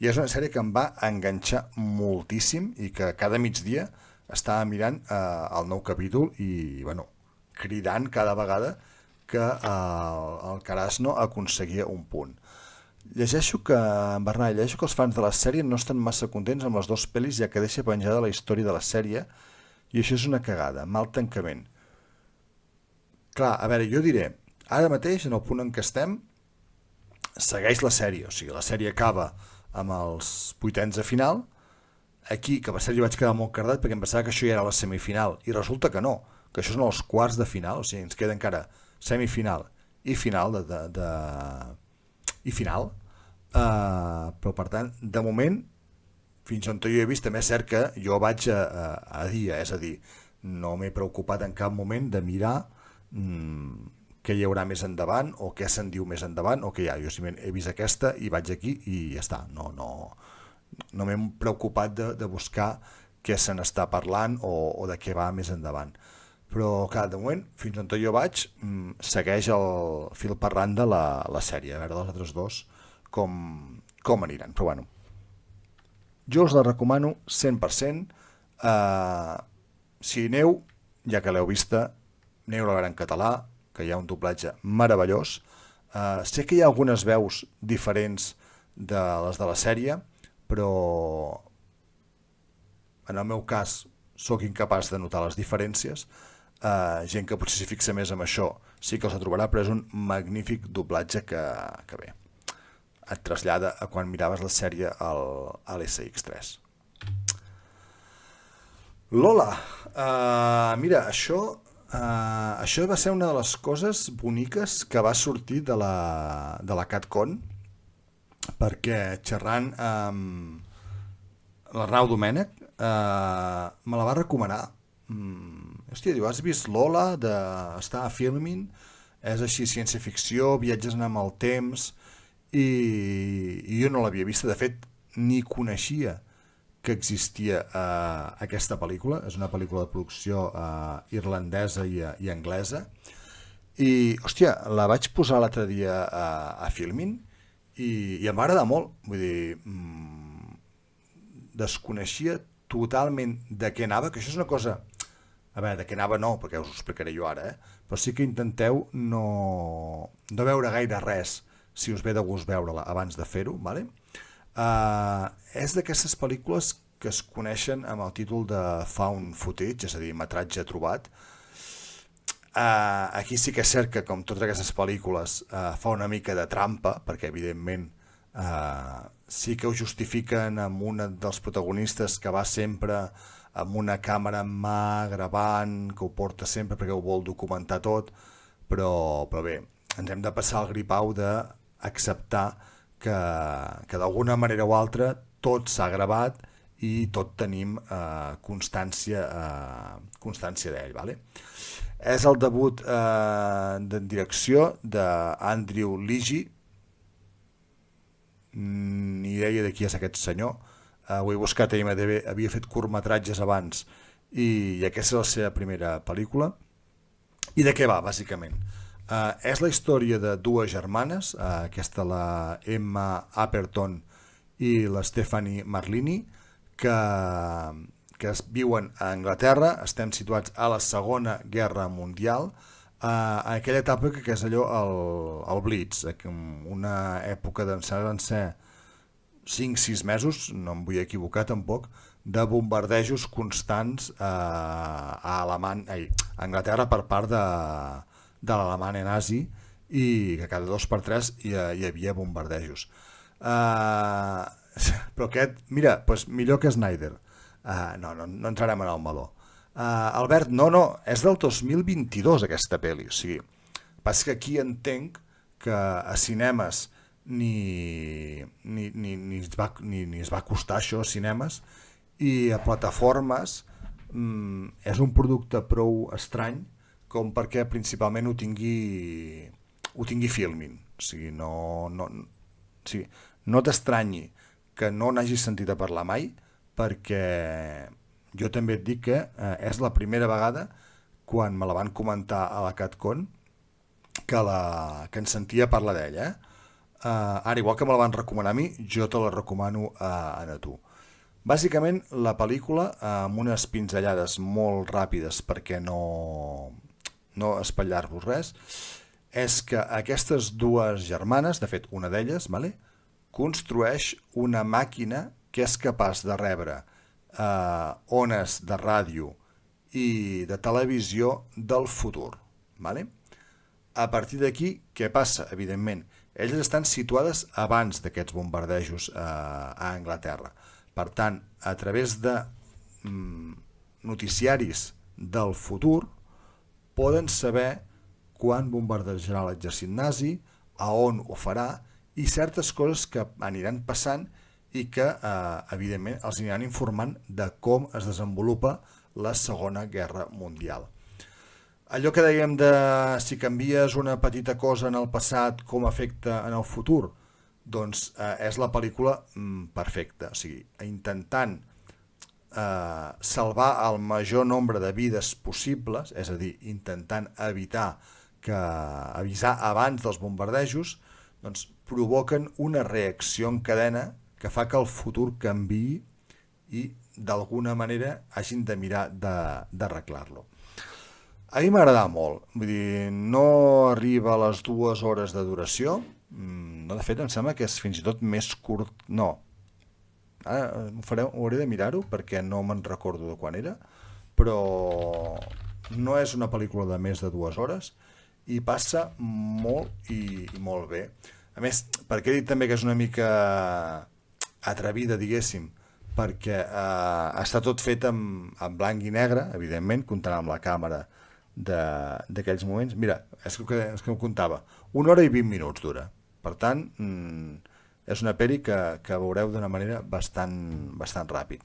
i és una sèrie que em va enganxar moltíssim i que cada migdia estava mirant el nou capítol i cridant cada vegada que el Carasno aconseguia un punt. Llegeixo que els fans de la sèrie no estan massa contents amb les dues pel·lis, ja que deixa penjada la història de la sèrie, i això és una cagada, mal tancament. Clar, a veure, jo diré, ara mateix, en el punt en què estem, segueix la sèrie, o sigui, la sèrie acaba amb els 8ens de final, aquí, que per cert jo vaig quedar molt cardat perquè em pensava que això ja era la semifinal, i resulta que no, que això són els quarts de final, o sigui, ens queda encara semifinal i final però per tant, de moment, fins on jo he vist, també és cert que jo vaig a dia, és a dir, no m'he preocupat en cap moment de mirar què hi haurà més endavant o què se'n diu més endavant o què hi ha. Jo simplement he vist aquesta i vaig aquí i ja està. No m'he preocupat de buscar què se n'està parlant o de què va més endavant. Però, clar, de moment, fins on jo vaig, segueix el fil per randa la sèrie, a veure dels altres dos com aniran. Però bueno, jo us la recomano 100%. Si aneu, ja que l'heu vista, aneu a veure en català, que hi ha un doblatge meravellós. Sé que hi ha algunes veus diferents de les de la sèrie, però en el meu cas sóc incapaç de notar les diferències. Gent que potser s'hi fixa més en això sí que els trobarà, però és un magnífic doblatge que bé, et trasllada a quan miraves la sèrie a l'SX3. Lola, mira, això va ser una de les coses boniques que va sortir de la CatCon, perquè xerrant amb l'Arnau Domènech me la va recomanar. Hòstia, diu, has vist Lola? Està a Filmin, és així ciència-ficció, viatges amb el temps, i jo no l'havia vista, de fet ni coneixia que existia aquesta pel·lícula. És una pel·lícula de producció irlandesa i anglesa, i hòstia, la vaig posar l'altre dia a Filmin i em va agradar molt. Vull dir, desconeixia totalment de què anava, que això és una cosa, a veure, de què anava no, perquè us ho explicaré jo ara, però sí que intenteu no veure gaire res si us ve de gust veure-la abans de fer-ho, vale? És d'aquestes pel·lícules que es coneixen amb el títol de found footage, és a dir, metratge trobat. Aquí sí que és cert que, com totes aquestes pel·lícules, fa una mica de trampa, perquè evidentment sí que ho justifiquen amb un dels protagonistes que va sempre amb una càmera en mà gravant, que ho porta sempre perquè ho vol documentar tot, però bé, ens hem de passar el gripau d'acceptar que d'alguna manera o altra tot s'ha gravat i tot tenim constància d'ell, vale? És el debut de direcció d'Andrew Leahy, ni idea de qui és aquest senyor. Ho he buscat a IMDb, havia fet curtmetratges abans i aquesta és la seva primera pel·lícula. I de què va, bàsicament? És la història de dues germanes, aquesta la Emma Apperton i la Stephanie Marlini, que es viuen a Anglaterra. Estem situats a la Segona Guerra Mundial, a aquella etapa que és allò el Blitz, una època van ser 5-6 mesos, no em vull equivocar tampoc, de bombardejos constants a Anglaterra per part de l'Alemanya nazi, i que cada 2 per 3 hi havia bombardejos. Però aquest, mira, doncs millor que Snyder. No entrarem en el meló. Albert, no, és del 2022 aquesta pel·li, o sigui, passa que aquí entenc que a cinemes ni es va costar això a cinemes, i a plataformes és un producte prou estrany com perquè principalment ho tingui Filmin. O sigui, no t'estranyi que no n'hagis sentit a parlar mai, perquè jo també et dic que és la primera vegada, quan me la van comentar a la CatCon, que en sentia parlar d'ella. Ara, igual que me la van recomanar a mi, jo te la recomano a tu. Bàsicament, la pel·lícula, amb unes pinzellades molt ràpides perquè no espatllar-vos res, és que aquestes dues germanes, de fet una d'elles, construeix una màquina que és capaç de rebre ones de ràdio i de televisió del futur. A partir d'aquí, què passa? Evidentment, elles estan situades abans d'aquests bombardejos a Anglaterra. Per tant, a través de noticiaris del futur, poden saber quan bombardejarà l'exèrcit nazi, a on ho farà, i certes coses que aniran passant i que, evidentment, els aniran informant de com es desenvolupa la Segona Guerra Mundial. Allò que dèiem de si canvies una petita cosa en el passat, com afecta en el futur, doncs és la pel·lícula perfecta. O sigui, intentant salvar el major nombre de vides possibles, és a dir, intentant avisar abans dels bombardejos, doncs provoquen una reacció en cadena que fa que el futur canviï i d'alguna manera hagin de mirar d'arreglar-lo. A mi m'ha agradat molt, vull dir, no arriba a les 2 hores de duració, no, de fet em sembla que és fins i tot més curt, no, ara hauré de mirar-ho perquè no me'n recordo de quan era, però no és una pel·lícula de més de 2 hores i passa molt i molt bé. A més, perquè he dit també que és una mica atrevida, diguéssim, perquè està tot fet en blanc i negre, evidentment, comptant amb la càmera d'aquells moments. Mira, és que ho comptava, 1 hora i 20 minuts dura. Per tant, és una pel·li que veureu d'una manera bastant ràpid.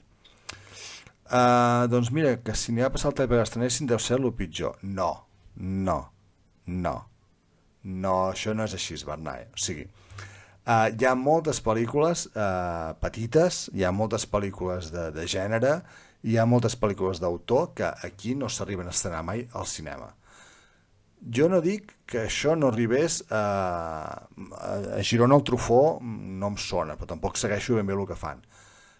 Doncs mira, que si n'hi ha passat el temps que estrenessin deu ser el pitjor. No, això no és així, Bernat. O sigui, hi ha moltes pel·lícules petites, hi ha moltes pel·lícules de gènere, hi ha moltes pel·lícules d'autor que aquí no s'arriben a estrenar mai al cinema. Jo no dic que això no arribés a Girona al Truffaut, no em sona, però tampoc segueixo ben bé el que fan.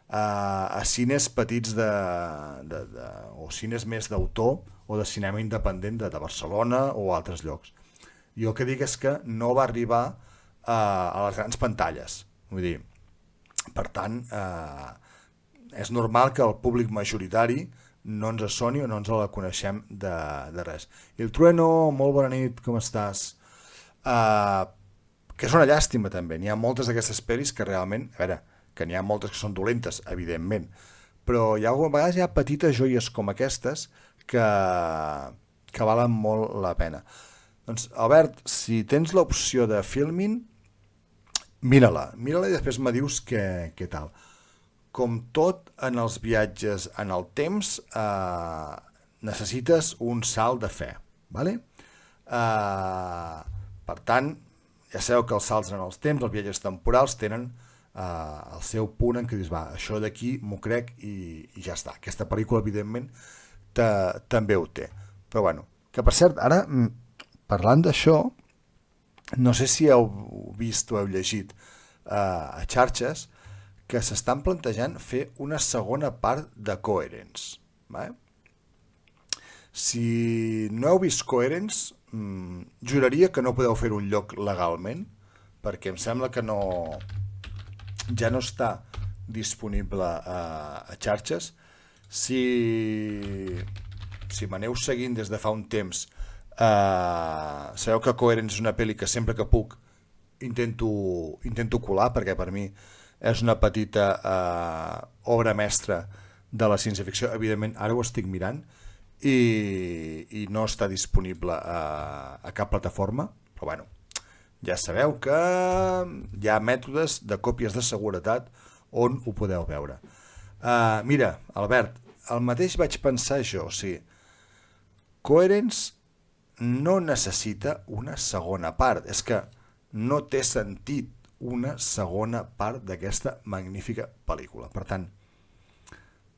A cines petits o cines més d'autor o de cinema independent de Barcelona o altres llocs. Jo el que dic és que no va arribar a les grans pantalles. Vull dir, per tant, és normal que el públic majoritari no ens soni o no ens la coneixem de res. I el Trueno, molt bona nit, com estàs? Que és una llàstima també, n'hi ha moltes d'aquestes pel·lis que realment, a veure, que n'hi ha moltes que són dolentes, evidentment, però a vegades hi ha petites joies com aquestes que valen molt la pena. Doncs, Albert, si tens l'opció de Filmin, mira-la i després me dius què tal. Com tot en els viatges en el temps, necessites un salt de fe, ¿vale? Per tant, ja sabeu que els salts en els temps, els viatges temporals, tenen al seu punt en què dius, va, això d'aquí m'ho crec i ja està. Aquesta pel·lícula, evidentment, també ho té. Però bueno, que per cert, ara, parlant d'això, no sé si heu vist o heu llegit a xarxes que s'estan plantejant fer una segona part de Coherence. Vale? Si no heu vist Coherence, juraria que no podeu fer un lloc legalment, perquè em sembla que ja no està disponible a xarxes. Si m'aneu seguint des de fa un temps, sabeu que Coherence és una pel·li que sempre que puc intento colar, perquè per mi és una petita obra mestra de la ciència-ficció. Evidentment, ara ho estic mirant i no està disponible a cap plataforma, però bueno, ja sabeu que hi ha mètodes de còpies de seguretat on ho podeu veure. Mira, Albert, el mateix vaig pensar jo, o sigui, Coherence no necessita una segona part, és que no té sentit una segona part d'aquesta magnífica pel·lícula. Per tant,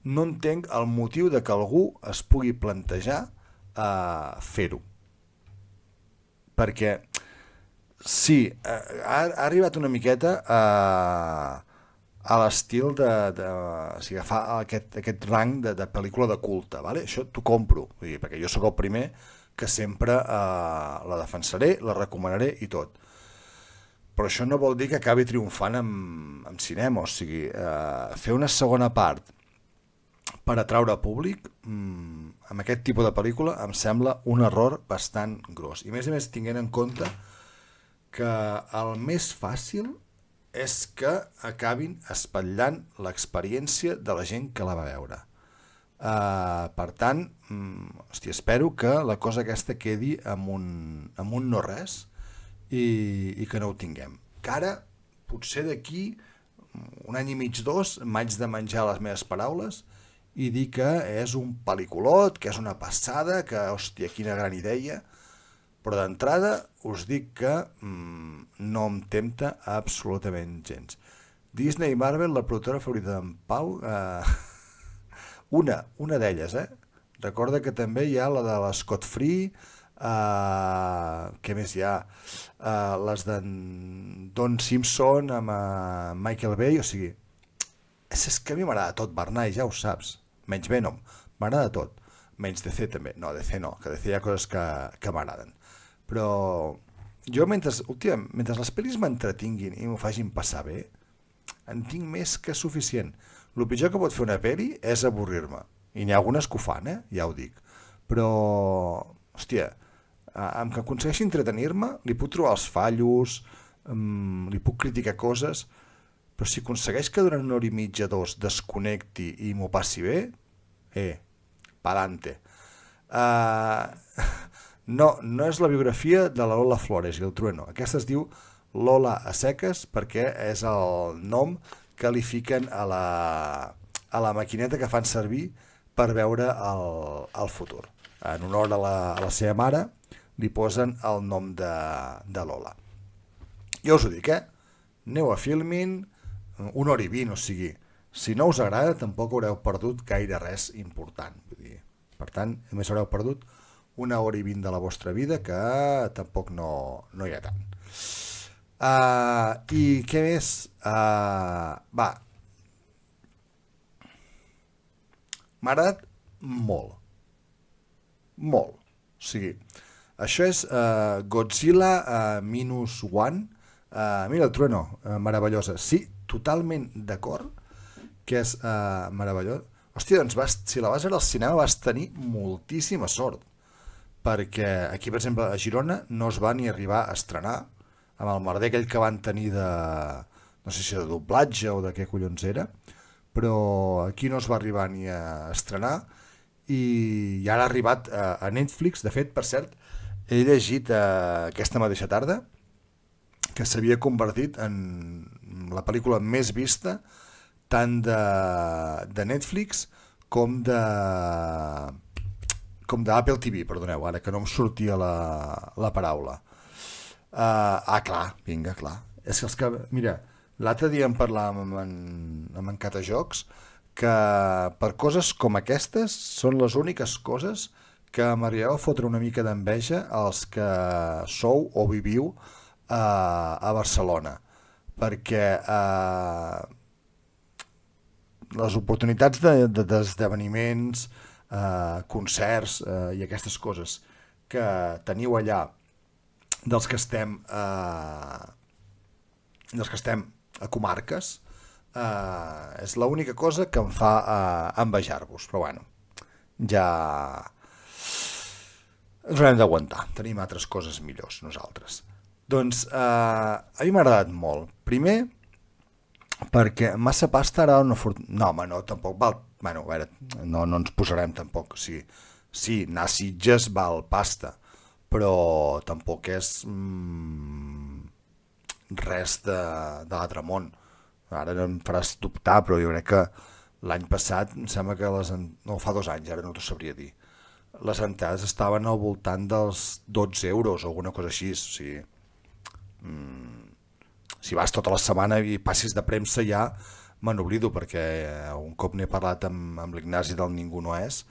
no entenc el motiu de que algú es pugui plantejar fer-ho. Perquè sí, ha arribat una miqueta a l'estil de o sigui, agafar aquest rang de pel·lícula de culte, vale? Això t'ho compro, vull dir, perquè jo sóc el primer que sempre la defensaré, la recomanaré i tot. Però això no vol dir que acabi triomfant en cinema, o sigui, fer una segona part per atraure públic amb aquest tipus de pel·lícula em sembla un error bastant gros. I a més tinguent en compte que el més fàcil és que acabin espatllant l'experiència de la gent que la va veure. Per tant, espero que la cosa aquesta quedi amb un no res i que no ho tinguem. Que ara, potser d'aquí un any i mig, 2, m'haig de menjar les meves paraules i dir que és un pel·liculot, que és una passada, que, hòstia, quina gran idea, però d'entrada us dic que no em tempta absolutament gens. Disney i Marvel, la productora favorita d'en Pau, una d'elles, Recorda que també hi ha la de l'Scott Free, què més hi ha? Les de Don Simpson amb Michael Bay, o sigui, és que a mi m'agrada tot, Bernay, ja ho saps, menys Venom, m'agrada tot, menys DC també, no, DC no, que DC hi ha coses que m'agraden, però jo mentre les pel·lis m'entretinguin i m'ho facin passar bé, en tinc més que suficient. El pitjor que pot fer una pel·li és avorrir-me, i n'hi ha algunes que ho fan, ja ho dic, però, hòstia, amb que aconsegueixi entretenir-me, li puc trobar els fallos, li puc criticar coses, però si aconsegueix que durant una hora i mitja, 2, desconnecti i m'ho passi bé, pa'lante. No és la biografia de la Lola Flores i el Trueno. Aquesta es diu Lola a seques perquè és el nom que li fiquen a la maquineta que fan servir per veure el futur. En honor a la seva mare li posen el nom de Lola. Jo us ho dic, aneu a Filmin, 1 hora i 20, o sigui, si no us agrada tampoc haureu perdut gaire res important. Vull dir, per tant, només haureu perdut 1 hora i 20 de la vostra vida, que tampoc no hi ha tant. I què més? Va, m'ha agradat molt. O sigui, això és Godzilla Minus One. Mira el Trueno, meravellosa. Sí, totalment d'acord que és meravellós. Hòstia, doncs si la vas veure al cinema vas tenir moltíssima sort, perquè aquí, per exemple, a Girona no es va ni arribar a estrenar, amb el merder aquell que van tenir no sé si de doblatge o de què collons era, però aquí no es va arribar ni a estrenar i ara ha arribat a Netflix. De fet, per cert, he llegit aquesta mateixa tarda que s'havia convertit en la pel·lícula més vista tant de Netflix com d'Apple TV, perdoneu, ara que no em sortia la paraula. Clar, vinga, clar. És que mira, L'altre dia en parlàvem amb en Catajocs, que per coses com aquestes són les úniques coses que m'arribeu a fotre una mica d'enveja als que sou o viviu a Barcelona, perquè les oportunitats d'esdeveniments, concerts i aquestes coses que teniu allà dels que estem a comarques, és l'única cosa que em fa envejar-vos, però bueno, ja ens haurem d'aguantar, tenim altres coses millors nosaltres. Doncs a mi m'ha agradat molt. Primer, perquè massa pasta ara una fortuna... No, home, no, tampoc val... Bueno, a veure, no ens posarem tampoc... Sí, anar a Sitges val pasta, però tampoc és res de l'altre món. Ara no em faràs dubtar, però jo crec que l'any passat, em sembla que no, fa 2 anys, ara no t'ho sabria dir. Les entrades estaven al voltant dels 12 euros o alguna cosa així, o sigui... si vas tota la setmana i passis de premsa ja me n'oblido, perquè un cop n'he parlat amb l'Ignasi del Ningú no és,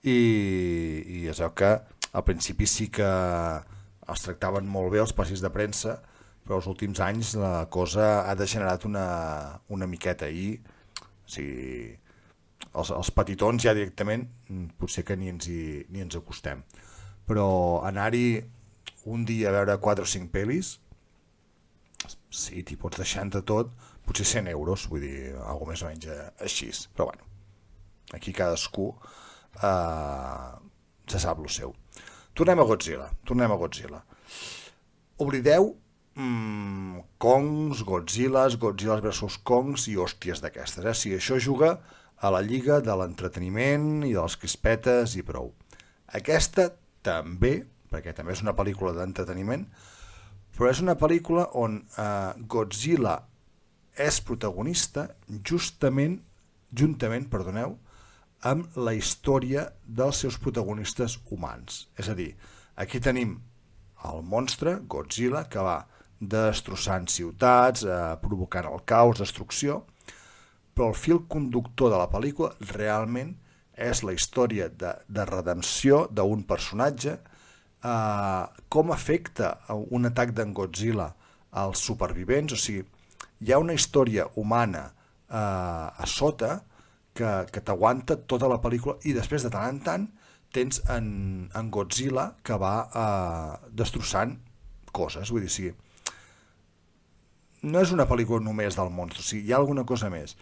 i es veu que al principi sí que els tractaven molt bé els passis de premsa, però els últims anys la cosa ha degenerat una miqueta i o sigui, els petitons ja directament potser que ni ens acostem, però anar-hi un dia a veure 4 o 5 pel·lis, sí, t'hi pots deixar entre tot, potser 100 euros, vull dir, alguna més o menys així, però bueno, aquí cadascú se sap lo seu. Tornem a Godzilla. Oblideu Kongs, Godzillas versus Kongs i hòsties d'aquestes, Si això juga a la lliga de l'entreteniment i de les crispetes i prou. Aquesta també, perquè també és una pel·lícula d'entreteniment, però és una pel·lícula on Godzilla és protagonista juntament, amb la història dels seus protagonistes humans. És a dir, aquí tenim el monstre, Godzilla, que va destrossant ciutats, provocant el caos, destrucció, però el fil conductor de la pel·lícula realment és la història de redenció d'un personatge, com afecta un atac d'en Godzilla als supervivents, o sigui, hi ha una història humana a sota que t'aguanta tota la pel·lícula i després de tant en tant tens en Godzilla que va destrossant coses, vull dir, sí, no és una pel·lícula només del monstre, o sigui, hi ha alguna cosa més.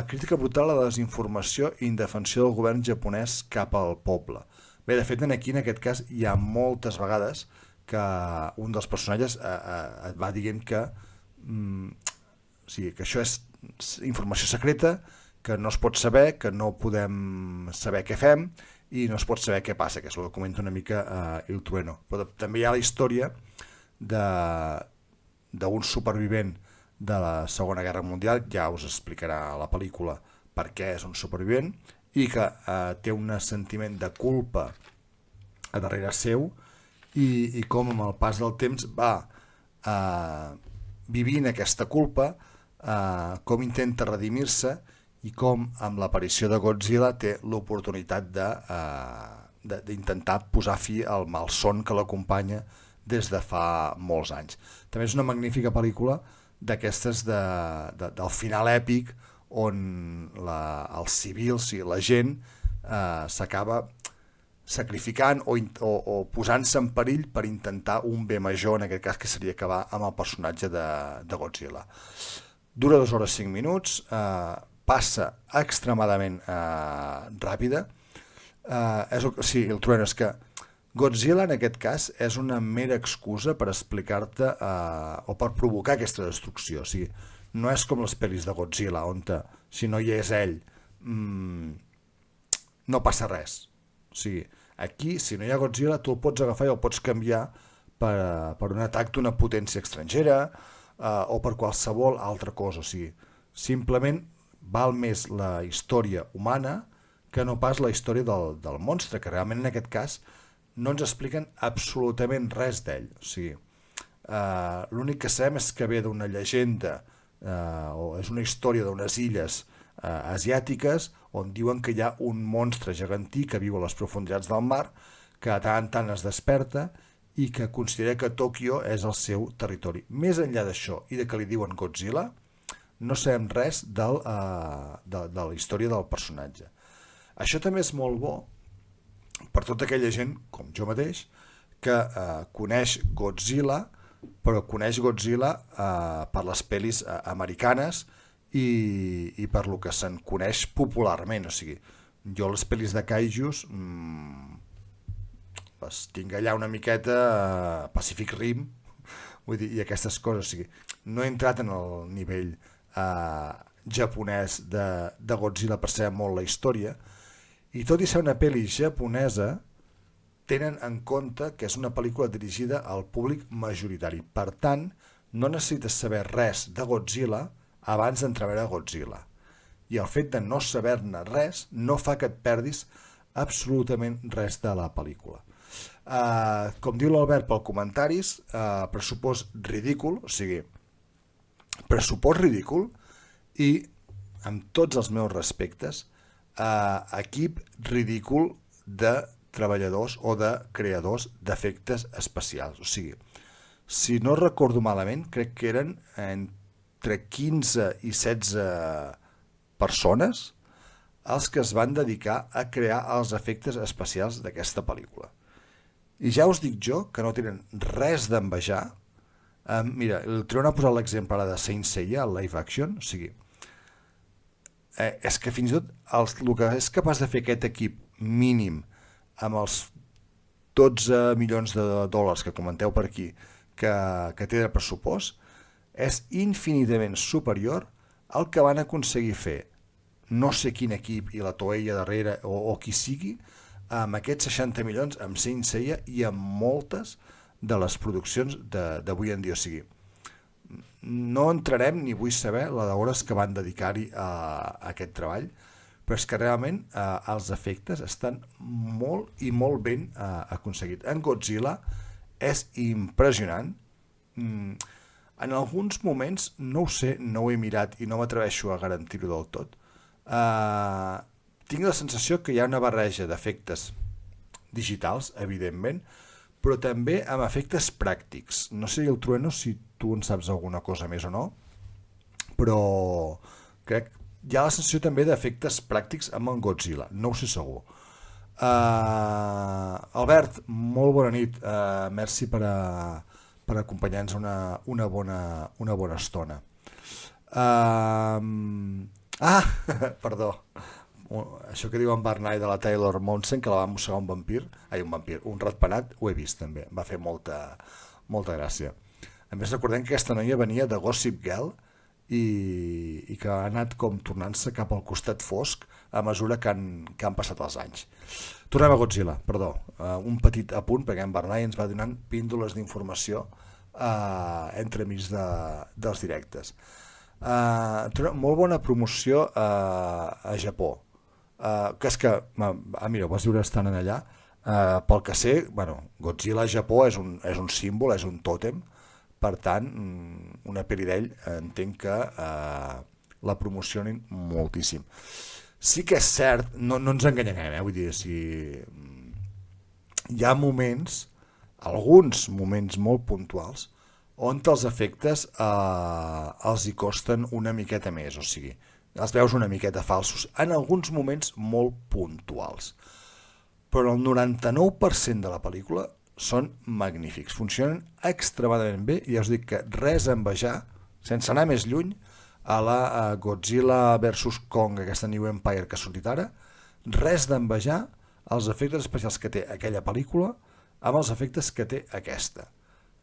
Crítica brutal a la desinformació i indefensió del govern japonès cap al poble. Bé, de fet, aquí en aquest cas hi ha moltes vegades que un dels personatges et va dient que que això és informació secreta, que no es pot saber, que no podem saber què fem i no es pot saber què passa, que és el que comenta una mica Il Trueno. Però també hi ha la història d'un supervivent de la Segona Guerra Mundial, ja us explicarà la pel·lícula per què és un supervivent, i que té un sentiment de culpa a darrere seu i com amb el pas del temps va vivint aquesta culpa, com intenta redimir-se i com amb l'aparició de Godzilla té l'oportunitat d'intentar posar fi al malson que l'acompanya des de fa molts anys. També és una magnífica pel·lícula d'aquestes del final èpic on els civils i la gent s'acaba sacrificant o posant-se en perill per intentar un bé major, en aquest cas que seria acabar amb el personatge de Godzilla. Dura 2 hores 5 minuts, passa extremadament ràpida. Sí, el trueno és que Godzilla en aquest cas és una mera excusa per explicar-te o per provocar aquesta destrucció. O sigui, no és com les pel·lis de Godzilla on si no hi és ell no passa res. O sigui, aquí si no hi ha Godzilla tu el pots agafar i el pots canviar per un atac d'una potència estrangera o per qualsevol altra cosa. O sigui, simplement val més la història humana que no pas la història del monstre, que realment en aquest cas no ens expliquen absolutament res d'ell. O sigui, l'únic que sabem és que ve d'una llegenda o és una història d'unes illes asiàtiques on diuen que hi ha un monstre gegantí que viu a les profunditats del mar, que de tant en tant es desperta i que considera que Tòquio és el seu territori. Més enllà d'això i de que li diuen Godzilla, no sabem res de la història del personatge. Això també és molt bo per tota aquella gent, com jo mateix, que coneix Godzilla, però coneix Godzilla per les pel·lis americanes i per lo que se'n coneix popularment. O sigui, jo les pel·lis de kaijus les tinc allà una miqueta Pacific Rim, vull dir, i aquestes coses. O sigui, no he entrat en el nivell japonès de Godzilla per saber molt la història, i tot i ser una pel·li japonesa, tenen en compte que és una pel·lícula dirigida al públic majoritari. Per tant, no necessites saber res de Godzilla abans d'entrar a veure Godzilla. I el fet de no saber-ne res no fa que et perdis absolutament res de la pel·lícula. Com diu l'Albert pel comentaris, pressupost ridícul, o sigui, pressupost ridícul i, amb tots els meus respectes, equip ridícul de treballadors o de creadors d'efectes especials. O sigui, si no recordo malament, crec que eren entre 15 i 16 persones els que es van dedicar a crear els efectes especials d'aquesta pel·lícula. I ja us dic jo que no tenen res d'envejar. Mira, el Trion ha posat l'exemple ara de Saint Seiya, el live action, o sigui, és que fins i tot el que és capaç de fer aquest equip mínim amb els 12 milions de dòlars que comenteu per aquí que té de pressupost és infinitament superior al que van aconseguir fer no sé quin equip i la Toei darrere o qui sigui amb aquests 60 milions amb Saint Seiya i amb moltes de les produccions d'avui en dia. O sigui, no entrarem ni vull saber la d'hores que van dedicar-hi a aquest treball, però és que realment els efectes estan molt i molt ben aconseguits. En Godzilla és impressionant. En alguns moments, no ho sé, no ho he mirat i no m'atreveixo a garantir-ho del tot, tinc la sensació que hi ha una barreja d'efectes digitals, evidentment, però també amb efectes pràctics. No sé, el Trueno, si tu en saps alguna cosa més o no, però crec que hi ha la sensació també d'efectes pràctics amb en Godzilla, no ho sé segur. Albert, molt bona nit, merci per acompanyar-nos una bona estona. Perdó, això que diu en Barney de la Taylor Momsen, que la va mossegar un ratpenat, ho he vist també, va fer molta gràcia. A més, recordem que aquesta noia venia de Gossip Girl i que ha anat com tornant-se cap al costat fosc a mesura que han passat els anys. Tornem a Godzilla, perdó, un petit apunt, perquè en Barney ens va donant píndoles d'informació entremig dels directes. Molt bona promoció a Japó, que és que, mira, ho vas veure estant allà, pel que sé, Godzilla a Japó és un símbol, és un tòtem. Per tant, una pel·li d'ell entenc que la promocionin moltíssim. Sí que és cert, no ens enganyarem, vull dir, hi ha moments, alguns moments molt puntuals, on els efectes els hi costen una miqueta més, o sigui, els veus una miqueta falsos, en alguns moments molt puntuals. Però el 99% de la pel·lícula són magnífics, funcionen extremadament bé i ja us dic que res a envejar, sense anar més lluny, a la Godzilla vs Kong, aquesta New Empire que ha sortit ara, res d'envejar els efectes especials que té aquella pel·lícula amb els efectes que té aquesta.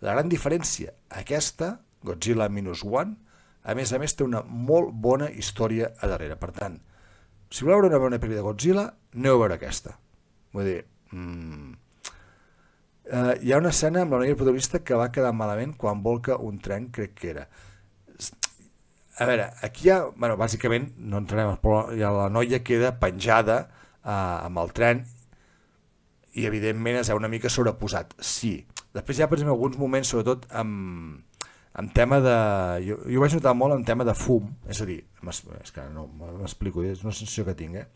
La gran diferència, aquesta, Godzilla -1, a més té una molt bona història a darrere. Per tant, si voleu veure una pel·li de Godzilla, aneu a veure aquesta. Vull dir, hi ha una escena amb la noia protagonista que va quedar malament quan volca un tren, crec que era. A veure, aquí hi ha, bàsicament, no entrarem, però la noia queda penjada amb el tren i evidentment es veu una mica sobreposat. Sí. Després hi ha, per exemple, alguns moments, sobretot amb en tema de... Jo ho vaig notar molt en tema de fum, és a dir, és que no m'explico, és una sensació que tinc,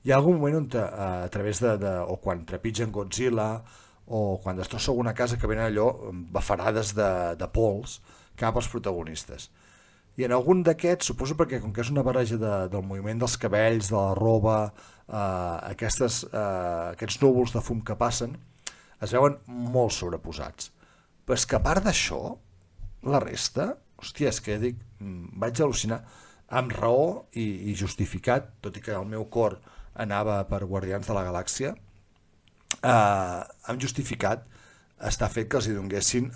Hi ha algun moment on a través o quan trepitgen Godzilla o quan destrossa alguna casa que venen allò bafarades de pols cap als protagonistes. I en algun d'aquests, suposo perquè com que és una barreja del moviment dels cabells, de la roba, aquests núvols de fum que passen, es veuen molt sobreposats. Però és que a part d'això, la resta, hòstia, és que dic, vaig al·lucinar amb raó i justificat, tot i que el meu cor anava per Guardians de la Galàxia, amb justificat està fet que els hi donguessin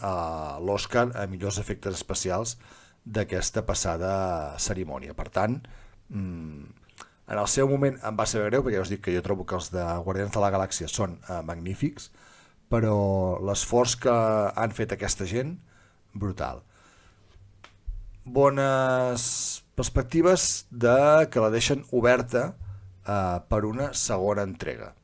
l'Oscar a millors efectes especials d'aquesta passada cerimònia. Per tant, en el seu moment em va saber greu, perquè ja us dic que jo trobo que els de Guardians de la Galàxia són magnífics, però l'esforç que han fet aquesta gent, brutal. Bones perspectives de que la deixen oberta per una segona entrega.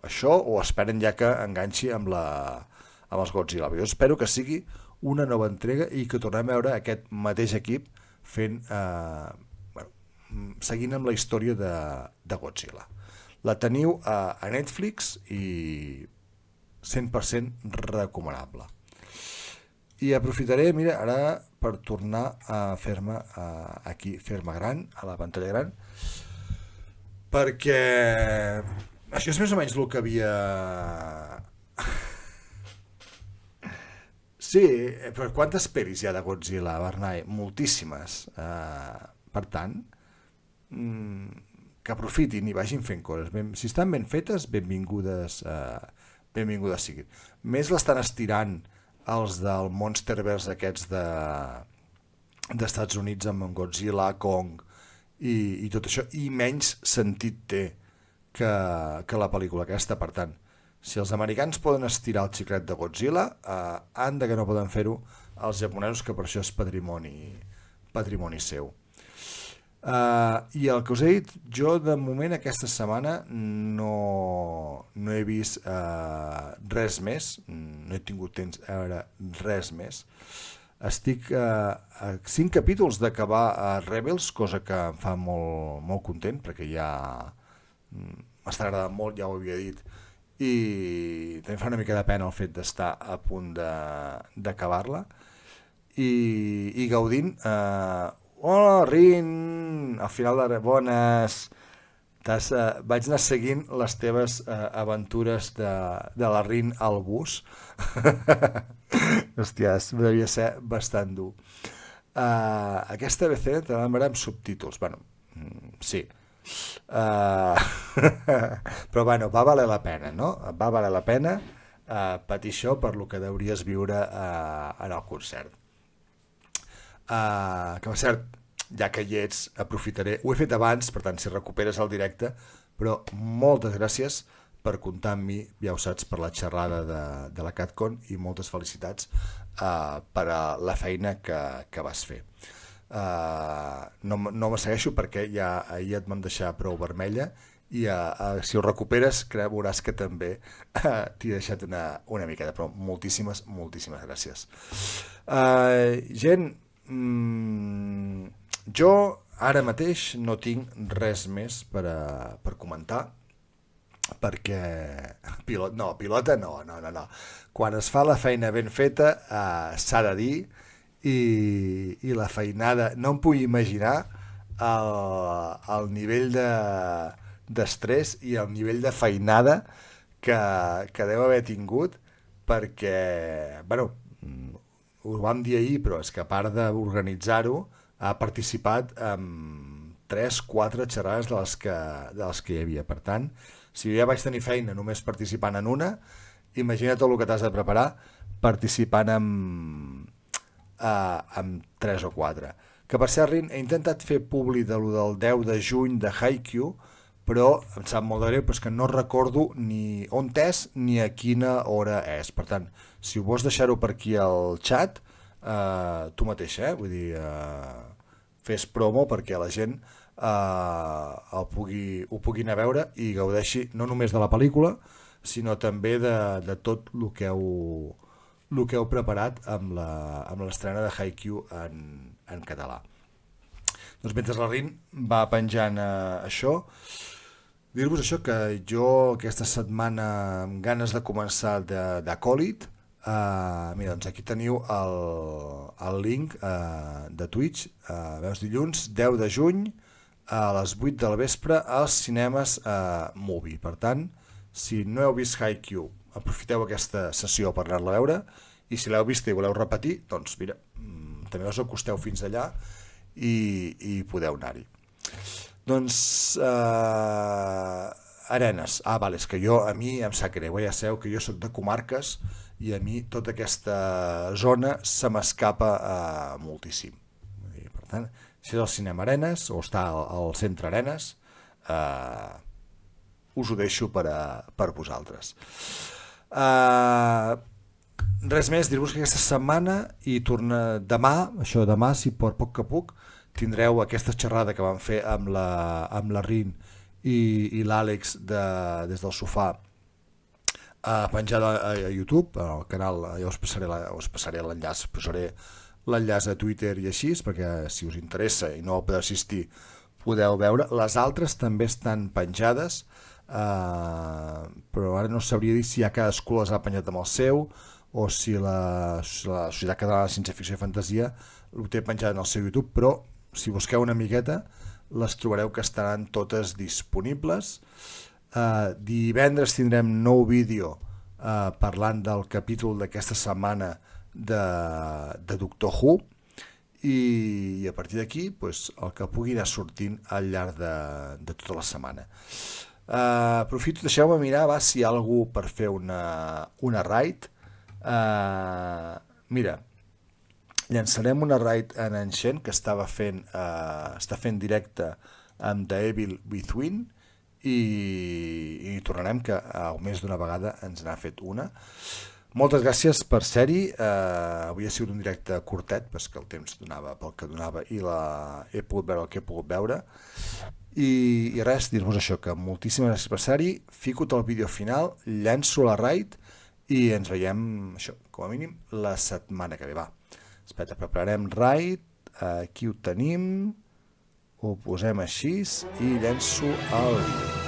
Això ho esperen ja que enganxi amb els Godzilla. Jo espero que sigui una nova entrega i que tornem a veure aquest mateix equip fent, seguint amb la història de Godzilla. La teniu a Netflix i 100% recomanable. I aprofitaré, mira, ara per tornar a fer-me aquí, fer-me gran, a la pantalla gran, perquè això és més o menys el que havia... Sí, però quantes pel·lis hi ha de Godzilla, Bernai? Moltíssimes. Per tant, que aprofitin i vagin fent coses. Si estan ben fetes, benvingudes siguin. Més l'estan estirant els del Monsterverse aquests d'Estats Units amb Godzilla, Kong i tot això, i menys sentit té que la pel·lícula aquesta. Per tant, si els americans poden estirar el xiclet de Godzilla, han de que no poden fer-ho els japonesos, que per això és patrimoni seu. I el que us he dit, jo de moment aquesta setmana no he vist res més, no he tingut temps a veure res més. Estic a 5 capítols d'acabar Rebels, cosa que em fa molt content, perquè ja m'està agradant molt, ja ho havia dit, i també fa una mica de pena el fet d'estar a punt d'acabar-la i gaudint. Hola Rin, al final de bones, vaig anar seguint les teves aventures de la Rin al bus. Hòsties, devia ser bastant dur. Aquesta BC te la veure amb subtítols, bueno, sí. Però bueno, va valer la pena, no? Va valer la pena patir això per lo que hauries viure en el concert. Que per cert, ja que hi ets, aprofitaré, ho he fet abans, per tant si recuperes el directe, però moltes gràcies per comptar amb mi, ja ho saps, per la xerrada de la CatCon, i moltes felicitats per a la feina que vas fer. No me segueixo perquè ja ahir et vam deixar prou vermella i si ho recuperes veuràs que també t'hi he deixat una miqueta, però moltíssimes gràcies. Gent, jo ara mateix no tinc res més per comentar, perquè pilota no. Quan es fa la feina ben feta s'ha de dir, i la feinada, no em puc imaginar el nivell d'estrès i el nivell de feinada que deu haver tingut, perquè, bueno, ho vam dir ahir, però és que a part d'organitzar-ho, ha participat en 3-4 xerrades de les que hi havia. Per tant, si jo ja vaig tenir feina només participant en una, imagina't tot el que t'has de preparar participant amb 3 o 4. Que per cert, Rin, he intentat fer publi del 10 de juny de Haikyuu, però em sap molt de greu, però és que no recordo ni on és ni a quina hora és. Per tant, si ho vols deixar-ho per aquí al xat, tu mateix, vull dir, fes promo perquè la gent ho pugui anar a veure i gaudeixi no només de la pel·lícula, sinó també de tot el que el que heu preparat amb l'estrena de Haikyuu en català. Doncs mentre la Rin va penjant això, dir-vos això, que jo aquesta setmana amb ganes de començar d'Acòlit, mira, doncs aquí teniu el link de Twitch, veus, dilluns 10 de juny a les 8 del vespre als cinemes Movie. Per tant, si no heu vist Haikyuu, aprofiteu aquesta sessió per anar-la a veure, i si l'heu vista i voleu repetir, doncs mira, també us acosteu fins allà i podeu anar-hi. Doncs Arenes, vale, és que a mi em sap greu, ja sabeu que jo soc de comarques i a mi tota aquesta zona se m'escapa moltíssim. Per tant, si és al cinema Arenes o està al centre Arenes, us ho deixo per vosaltres. Res més, dir-vos que aquesta setmana i torna demà, si per poc que puc, tindreu aquesta xerrada que vam fer amb la Rin i l'Àlex des del sofà penjada a YouTube, al canal. Ja us passaré l'enllaç, posaré l'enllaç a Twitter i així, perquè si us interessa i no podeu assistir podeu veure. Les altres també estan penjades, però ara no sabria dir si ja cadascú les ha penjat amb el seu o si la Societat Catalana de Ciència-Ficció i Fantasia ho té penjat en el seu YouTube, però si busqueu una miqueta les trobareu que estaran totes disponibles. Divendres tindrem nou vídeo parlant del capítol d'aquesta setmana de Doctor Who, i a partir d'aquí el que pugui anar sortint al llarg de tota la setmana. Aprofito, deixeu-me mirar si hi ha algú per fer una raid. Mira, llançarem una raid en Shen, que està fent directe amb The Evil Within, i tornarem, que més d'una vegada ens n'ha fet una. Moltes gràcies per ser-hi. Avui ha sigut un directe curtet, perquè el temps donava pel que donava i he pogut veure el que he pogut veure. I res, dir-vos això, que moltíssimes gràcies per ser-hi. Fico el vídeo final, llenço la raid i ens veiem, això, com a mínim, la setmana que ve. Va, espera, prepararem raid, aquí ho tenim, ho posem així i llenço el vídeo.